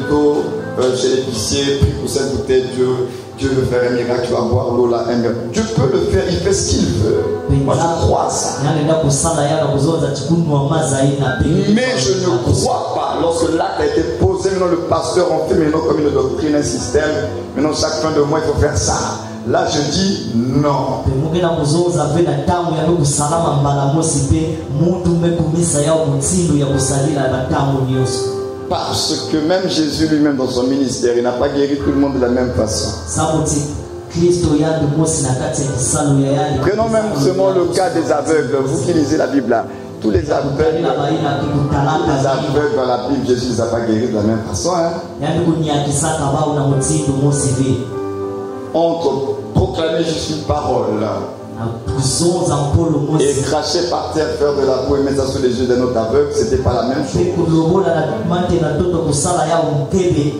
d'eau chez l'épicier, puis pour cette bouteille d'eau, Dieu veut faire un miracle, tu vas boire l'eau là, un miracle. Dieu peut le faire, il fait ce qu'il veut. Moi je crois à ça. Mais je ne crois pas, lorsque l'acte a été posé, maintenant le pasteur en fait maintenant comme une doctrine, un système, maintenant chaque fin de mois il faut faire ça. Là je dis non. Parce que même Jésus lui-même dans son ministère, il n'a pas guéri tout le monde de la même façon. Prenons même seulement le cas des aveugles. Vous qui lisez la Bible là, tous les aveugles dans la Bible, Jésus ne les a pas guéris de la même façon. Hein? Entre proclamer juste une parole et cracher par terre, faire de la boue et mettre ça sous les yeux d'un autre aveugle, c'était pas la même chose.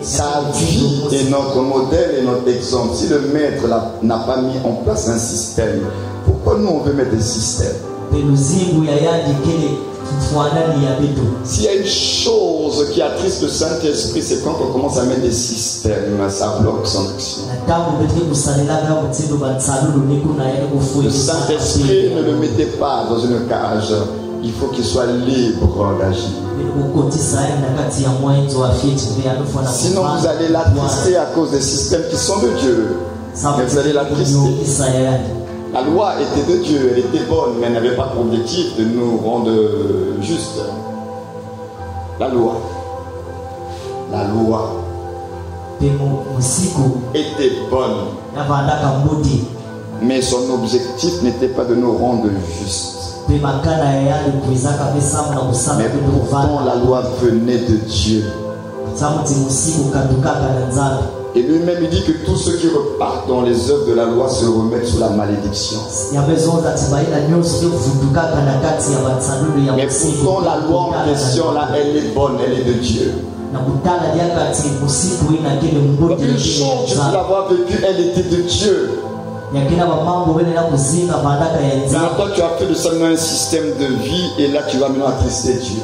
Sa vie est notre modèle et notre exemple. Si le maître n'a pas mis en place un système, pourquoi nous on veut mettre des systèmes? S'il y a une chose qui attriste le Saint-Esprit, c'est quand on commence à mettre des systèmes, ça bloque son action. Le Saint-Esprit ne le mettez pas dans une cage, il faut qu'il soit libre d'agir. Sinon vous allez l'attrister à cause des systèmes qui sont de Dieu. Mais vous allez l'attrister. La loi était de Dieu, elle était bonne, mais elle n'avait pas pour objectif de nous rendre justes. La loi était bonne, mais son objectif n'était pas de nous rendre justes. Mais pourtant la loi venait de Dieu. Et lui-même il dit que tous ceux qui repartent dans les œuvres de la loi se remettent sous la malédiction. Mais pourtant la loi en question là, elle est bonne, elle est de Dieu. Une chose, tu peux l'avoir vécue, elle était de Dieu. Maintenant toi tu as fait de ça un système de vie et là tu vas maintenant attrister Dieu.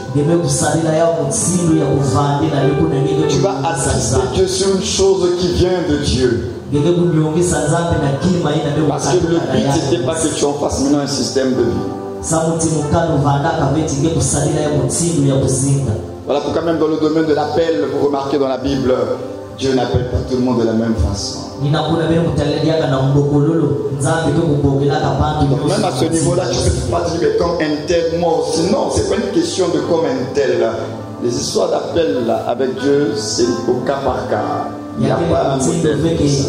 Tu vas attrister Dieu sur une chose qui vient de Dieu. Parce que le but c'était pas que tu en fasses maintenant un système de vie. Voilà pourquoi même dans le domaine de l'appel, vous remarquez dans la Bible, Dieu n'appelle pas tout le monde de la même façon. Donc même à ce niveau-là, tu ne peux pas dire mais comme un tel, moi aussi. Non, ce n'est pas une question de comme un tel. Les histoires d'appel avec Dieu, c'est au cas par cas. Il n'y a pas un modèle de ça.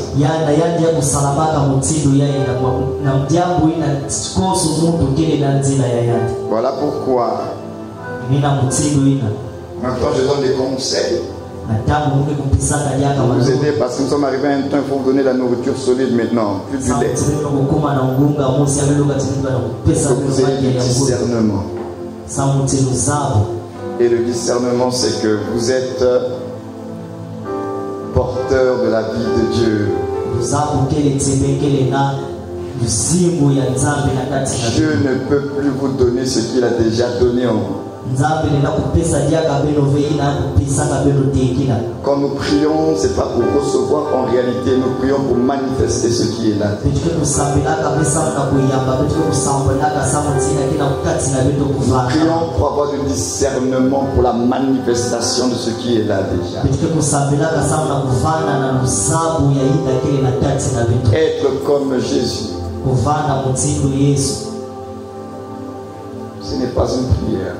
Voilà pourquoi maintenant je donne des conseils. Vous aider parce que nous sommes arrivés à un temps, il faut vous donner la nourriture solide maintenant, plus du lait. Il faut que vous ayez du discernement. Et le discernement, c'est que vous êtes porteur de la vie de Dieu. Dieu ne peut plus vous donner ce qu'il a déjà donné en vous. Quand nous prions, ce n'est pas pour recevoir, en réalité, nous prions pour manifester ce qui est là. Nous prions pour avoir du discernement pour la manifestation de ce qui est là déjà. Être comme Jésus. Ce n'est pas une prière.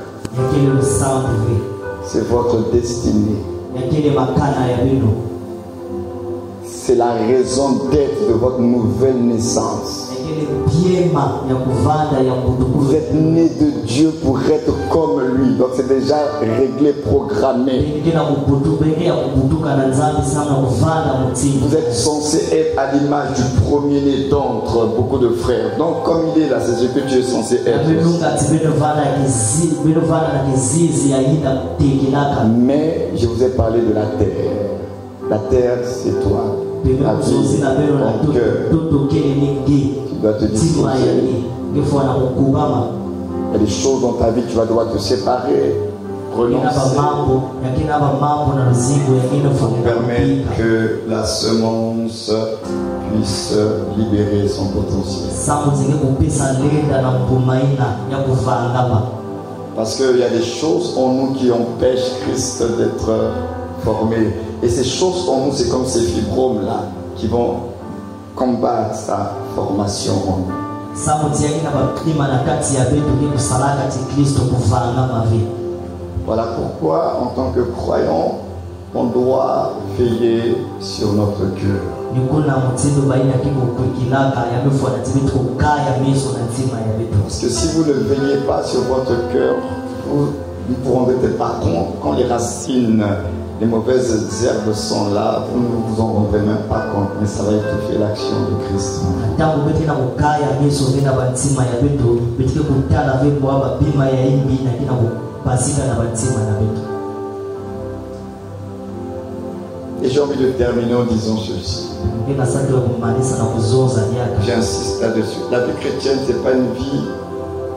C'est votre destinée. C'est la raison d'être de votre nouvelle naissance. Vous êtes né de Dieu pour être comme lui. Donc c'est déjà réglé, programmé. Vous êtes censé être à l'image du premier-né d'entre beaucoup de frères. Donc comme il est là, c'est ce que tu es censé être. Mais je vous ai parlé de la terre. La terre, c'est toi. La vie, ton cœur. Tu dois te disposer. Il y a des choses dans ta vie, tu vas devoir te séparer. renoncer pour permettre que la semence puisse libérer son potentiel. Parce qu'il y a des choses en nous qui empêchent Christ d'être formé. Et ces choses en nous, c'est comme ces fibromes-là qui vont combattre sa formation en nous. Voilà pourquoi, en tant que croyant, on doit veiller sur notre cœur. Parce que si vous ne veillez pas sur votre cœur, vous ne pourrez peut-être pas compte quand les racines, les mauvaises herbes sont là, vous ne vous en rendrez même pas compte, mais ça va étouffer l'action de Christ. Et j'ai envie de terminer en disant ceci. J'insiste là-dessus. La vie chrétienne, ce n'est pas une vie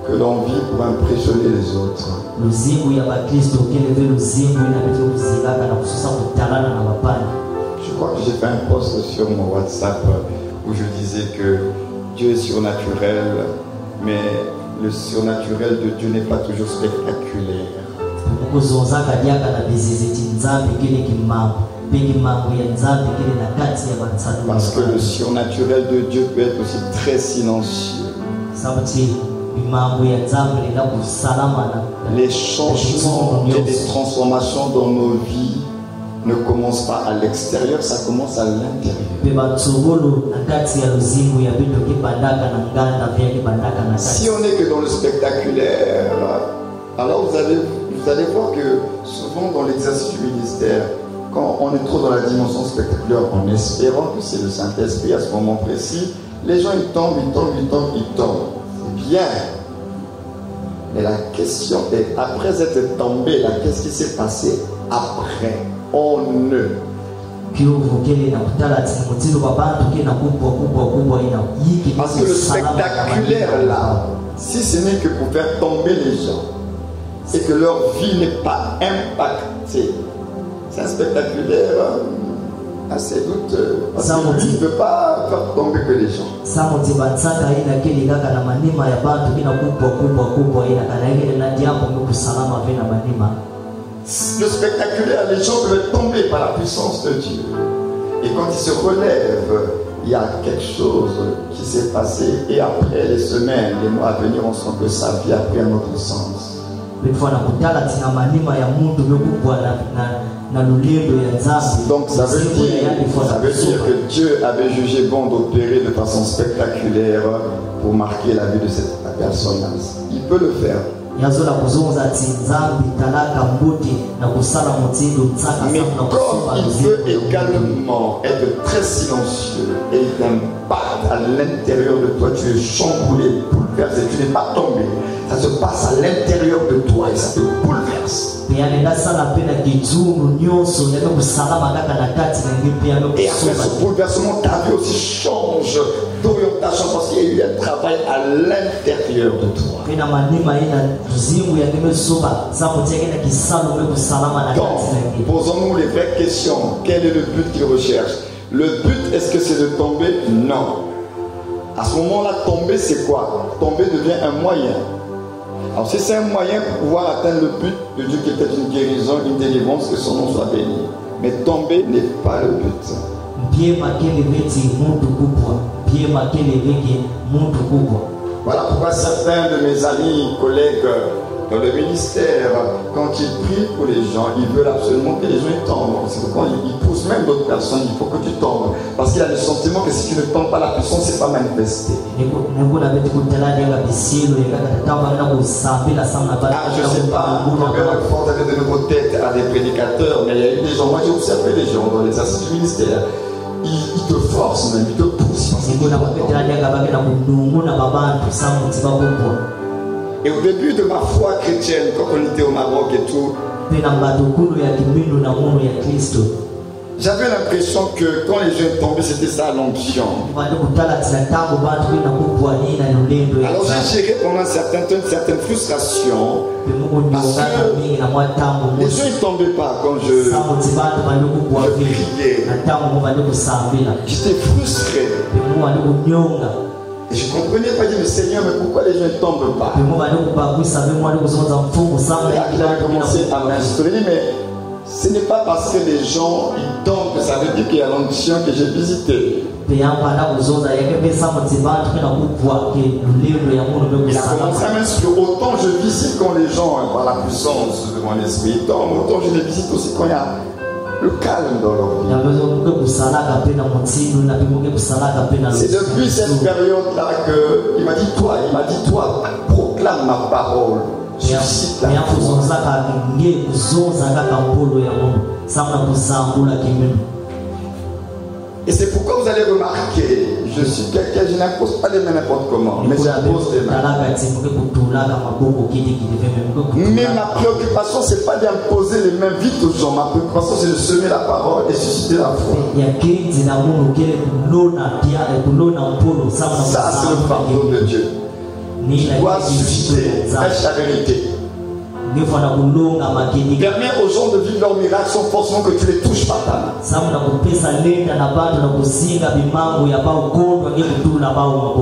que l'on vit pour impressionner les autres. Je crois que j'ai fait un post sur mon WhatsApp où je disais que Dieu est surnaturel, mais le surnaturel de Dieu n'est pas toujours spectaculaire. Parce que le surnaturel de Dieu peut être aussi très silencieux. Les changements et les transformations dans nos vies ne commencent pas à l'extérieur, ça commence à l'intérieur. Si on n'est que dans le spectaculaire, alors vous allez voir que souvent dans l'exercice du ministère, quand on est trop dans la dimension spectaculaire en espérant que c'est le Saint-Esprit à ce moment précis, les gens ils tombent. C'est bien. Mais la question est, après être tombé, là, qu'est-ce qui s'est passé après? On ne. Parce que le spectaculaire là, si ce n'est que pour faire tomber les gens, et que leur vie n'est pas impactée, c'est un spectaculaire assez douteux. Parce qu'il ne peut pas faire tomber que les gens. Le spectaculaire, les gens peuvent tomber par la puissance de Dieu. Et quand ils se relèvent, il y a quelque chose qui s'est passé. Et après les semaines, les mois à venir, on sent que sa vie a pris un autre sens. Donc ça veut dire que Dieu avait jugé bon d'opérer de façon spectaculaire pour marquer la vie de cette personne. Il peut le faire. Mais comme il peut également être très silencieux et il impacte à l'intérieur de toi, tu es chamboulé, bouleversé, tu n'es pas tombé. Ça se passe à l'intérieur de toi et ça te bouleverse. Et après ce bouleversement, ta vie aussi change d'orientation parce qu'il y a eu un travail à l'intérieur de toi. Donc, posons-nous les vraies questions. Quel est le but qu'il recherche? Le but, est-ce que c'est de tomber? Non. À ce moment-là, tomber, c'est quoi? Tomber devient un moyen. Alors si c'est un moyen pour pouvoir atteindre le but de Dieu qui était une guérison, une délivrance, que son nom soit béni. Mais tomber n'est pas le but. Voilà pourquoi certains de mes amis, collègues dans le ministère, quand ils prient pour les gens, ils veulent absolument que les gens tombent. C'est pourquoi ils poussent même d'autres personnes, il faut que tu tombes. Parce qu'il a le sentiment que si tu ne tombes pas, la puissance n'est pas manifestée. Je ne sais pas, combien de fois vous avez de nouveaux têtes à des prédicateurs, mais il y a eu des gens, moi j'ai observé les gens dans l'exercice du ministère. Ils te forcent même, ils te poussent. Et au début de ma foi chrétienne, quand on était au Maroc et tout, J'avais l'impression que quand les gens tombaient, c'était ça l'onction. Alors j'ai géré pendant un certain temps une certaine frustration. Parce que les gens ne tombaient pas quand je priais. J'étais frustré. Et je ne comprenais pas, dire, mais Seigneur, mais pourquoi les gens ne tombent pas? Il a commencé à m'instruire, mais ce n'est pas parce que les gens ils tombent que ça veut dire qu'il y a l'onction que j'ai visité. Il a commencé à m'instruire. Autant je visite quand les gens, par la puissance de mon esprit, tombent, autant je les visite aussi quand il y a le calme dans leur vie. C'est depuis cette période-là qu'il m'a dit, toi, proclame ma parole. Suscite la foi. Et c'est pourquoi vous allez remarquer, je suis quelqu'un, je n'impose pas les mains n'importe comment, mais j'impose les mains. Mais ma préoccupation, ce n'est pas d'imposer les mains vite aux gens. Ma préoccupation, c'est de semer la parole et susciter la foi. Ça, c'est le fardeau de Dieu. Tu dois susciter, prêche la vérité. Permets aux gens de vivre leur miracle sans forcément que tu les touches par ta main.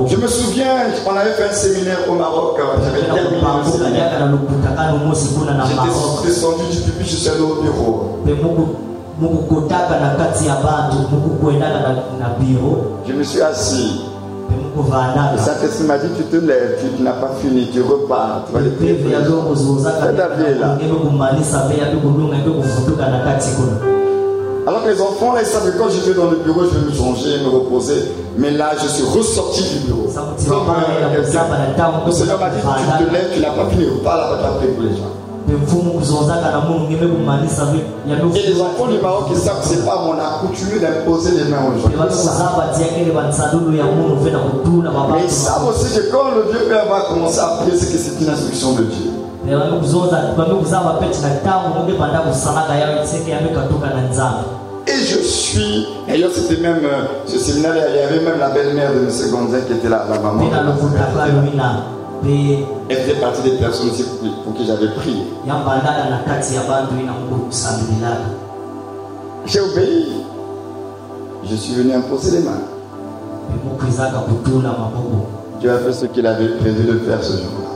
Je me souviens, on avait fait un séminaire au Maroc. J'avais terminé le séminaire. J'étais descendu du pupitre, je suis allé au bureau. Je me suis assis. Le Saint-Esprit m'a dit, tu te lèves, tu n'as pas fini, tu repars, tu vas les prier. Là. Alors que les enfants, là, ils savent que quand je vais dans le bureau, je vais me changer, me reposer. Mais là, je suis ressorti du bureau. Le Seigneur m'a dit, tu te lèves, tu n'as pas fini, repars là, tu vas prier pour les gens. Et les enfants du Maroc, ils savent que ce n'est pas mon accoutumé d'imposer les mains aux gens. Mais ils savent aussi que quand le vieux père va commencer à prier, c'est que c'est une instruction de Dieu. Et je suis, d'ailleurs c'était même, ce séminaire, il y avait même la belle-mère de M. Gonzin qui était là, la maman. Elle faisait partie des personnes aussi pour qui j'avais prié. J'ai obéi. Je suis venu imposer les mains. Dieu a fait ce qu'il avait prévu de faire ce jour-là.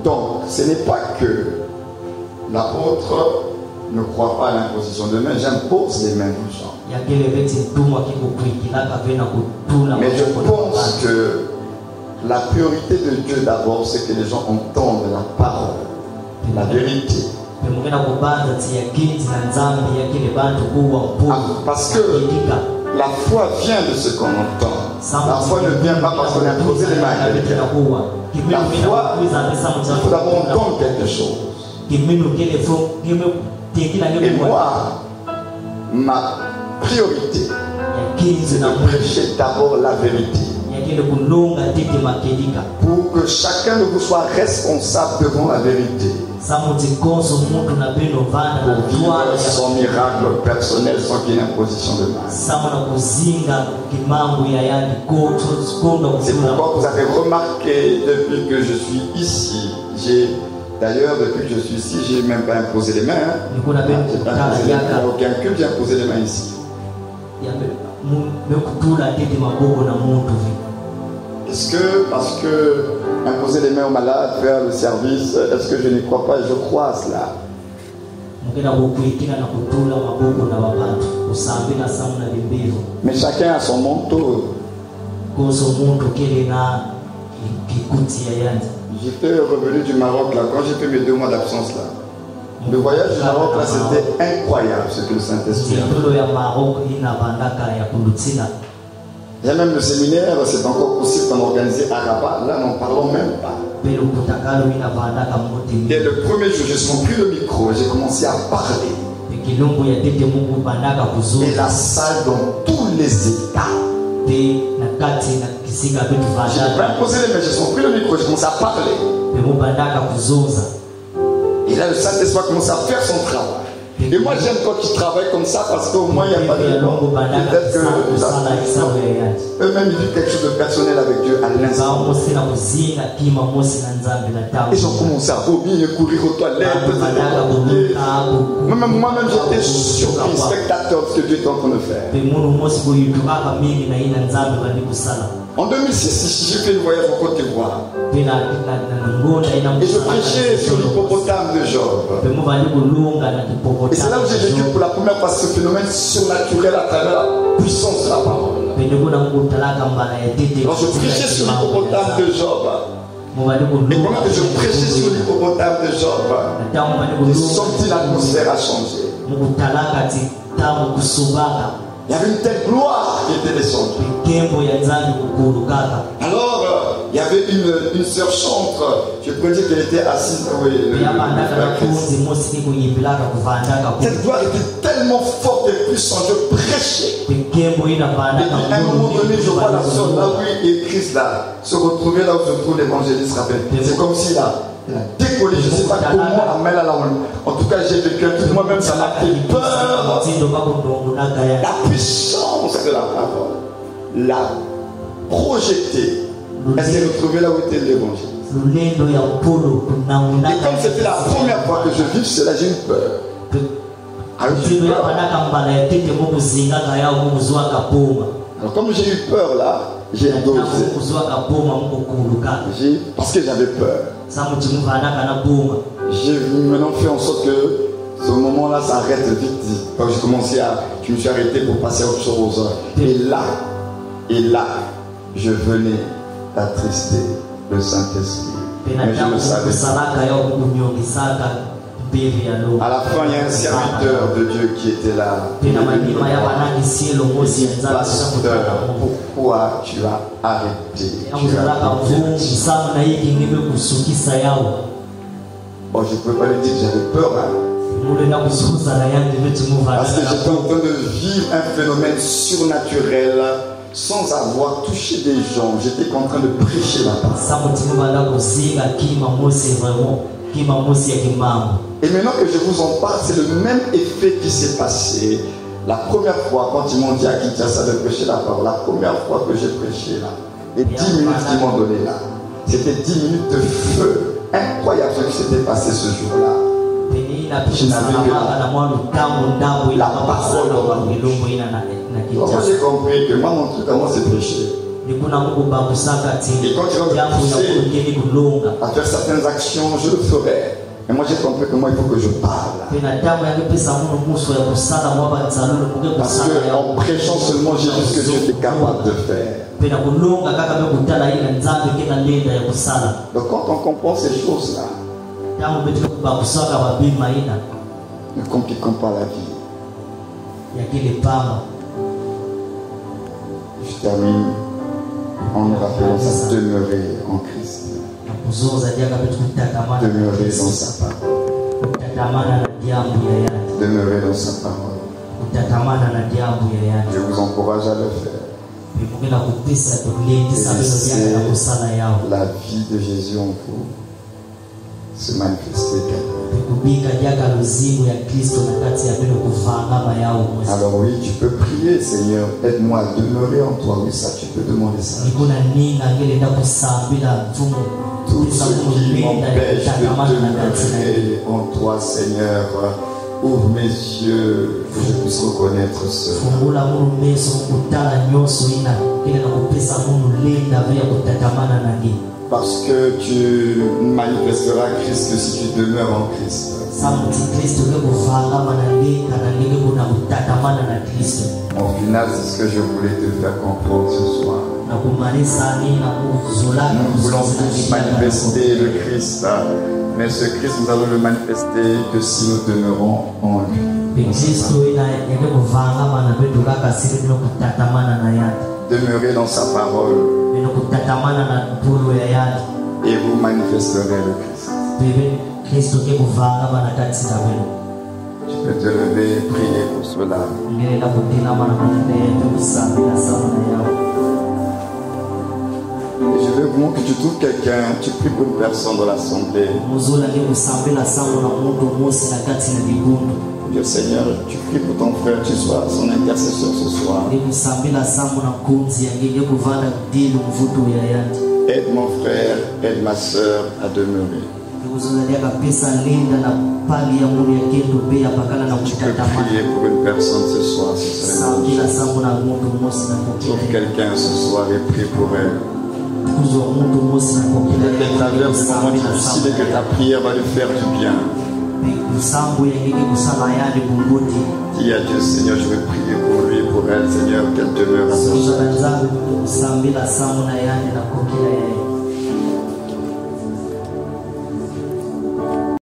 Donc, ce n'est pas que l'apôtre ne croit pas à l'imposition de main, j'impose les mains aux gens. Mais je pense que la priorité de Dieu d'abord, c'est que les gens entendent la parole, la vérité. Parce que la foi vient de ce qu'on entend. La foi ne vient pas parce qu'on a posé les mains à quelqu'un. La foi, il faut d'abord entendre quelque chose. Et moi, ma priorité, c'est de prêcher d'abord la vérité. Pour que chacun de vous soit responsable devant la vérité. Pour vivre son miracle personnel sans qu'il y ait une imposition de main. C'est pourquoi vous avez remarqué depuis que je suis ici, d'ailleurs, depuis que je suis ici, je n'ai même pas imposé les mains. Il n'y a aucun culte, j'ai imposé les mains ici. Est-ce que, parce que imposer les mains aux malades, faire le service, est-ce que je n'y crois pas? Je crois à cela. Mais chacun a son manteau. J'étais revenu du Maroc là, quand j'ai fait mes 2 mois d'absence là. Le voyage du Maroc là, c'était incroyable ce que le Saint-Esprit a fait. Il y a même le séminaire, c'est encore possible qu'on organise à Rabat, là n'en parlons même pas. Dès le premier jour, j'ai pris le micro et j'ai commencé à parler. Et la salle dans tous les états. J'ai pas imposé les mains, j'ai pris le micro et j'ai commencé à parler. Et là, le Saint-Esprit a commencé à faire son travail. Et moi, j'aime quand ils travaillent comme ça parce qu'au moins, il n'y a pas de nom. Peut-être que eux-mêmes, ils vivent quelque chose de personnel avec Dieu à l'instant. Ils ont commencé à vomir, courir aux toilettes. Moi-même, j'étais surpris, spectateur de ce que Dieu est en train de faire. En 2006, j'ai fait le voyage en Côte d'Ivoire. Et je prêchais sur l'hippopotame de Job. Et c'est là où j'ai vécu pour la première fois ce phénomène surnaturel à travers la puissance de la parole. Alors je prêchais sur l'hippopotame de Job. Et pendant que je prêchais sur l'hippopotame de Job, j'ai senti l'atmosphère a changé. Il y avait une telle gloire qui était descendue. Alors, il y avait une sœur chantre. Je peux dire qu'elle était assise. Cette gloire était tellement forte et puissante. Je prêchais. Et puis, à un moment donné, je vois la sœur là, oui, et Christ là, se retrouver là où se trouve l'évangéliste rappelle. C'est comme si là, elle a décollé. Je ne sais pas comment la main là. En tout cas, j'ai vécu un truc. Moi-même, ça m'a fait peur. La puissance de la parole l'a projetée. Elle s'est retrouvée là où était l'évangéliste. Et comme c'était la première fois que je vis cela, j'ai eu peur. Alors comme j'ai eu peur là, j'ai dosé. Parce que j'avais peur. J'ai maintenant fait en sorte que ce moment-là s'arrête vite. Quand je me suis arrêté pour passer à autre chose. Et là, je venais d'attrister le Saint-Esprit. Mais je le savais. À la fin, il y a un serviteur de Dieu qui était là. Pasteur, pourquoi tu as arrêté? Bon, je ne peux pas lui dire que j'avais peur. Parce que j'étais en train de vivre un phénomène surnaturel sans avoir touché des gens. J'étais en train de prêcher la parole. Et maintenant que je vous en parle, c'est le même effet qui s'est passé la première fois quand ils m'ont dit à Kinshasa de prêcher la parole. La première fois que j'ai prêché là, les 10 minutes qu'ils m'ont donné là, c'était 10 minutes de feu. Incroyable ce qui s'était passé ce jour-là. Je n'avais que la parole. Moi j'ai compris que moi mon truc à moi c'est prêcher. Et quand tu vas me pousser à faire certaines actions, je le ferai. Et moi j'ai compris que moi il faut que je parle. Parce qu'en prêchant seulement j'ai vu ce que Dieu était capable de faire. Donc quand on comprend ces choses-là, ne compliquons pas la vie. Je termine en nous rappelant ça, demeurer en Christ. Demeurer dans sa parole. Demeurer dans sa parole. Je vous encourage à le faire. Et laissez la vie de Jésus en vous se manifester. Alors oui, tu peux prier, Seigneur, aide-moi à demeurer en toi. Oui, ça, tu peux demander ça. Tout ce qui m'empêche de demeurer en toi, Seigneur, ouvre mes yeux, que je puisse reconnaître cela. Parce que tu manifesteras Christ que si tu demeures en Christ. Au final, c'est ce que je voulais te faire comprendre ce soir. Nous voulons tous manifester le Christ, mais ce Christ, nous allons le manifester que si nous demeurons en lui. Demeurez dans sa parole et vous manifesterez le Christ. Tu peux te lever et prier pour cela. Et je veux vraiment que tu trouves quelqu'un, tu pries pour une personne dans l'assemblée. Dieu Seigneur, tu pries pour ton frère, tu sois son intercesseur ce soir. Aide mon frère, aide ma soeur à demeurer. Tu peux prier pour une personne ce soir, ce serait trouve quelqu'un ce soir et prie pour elle. Peut-être que traverse des moments difficiles et que ta prière va lui faire du bien. Dis à Dieu, Seigneur, je vais prier pour lui et pour elle, Seigneur, qu'elle demeure à sa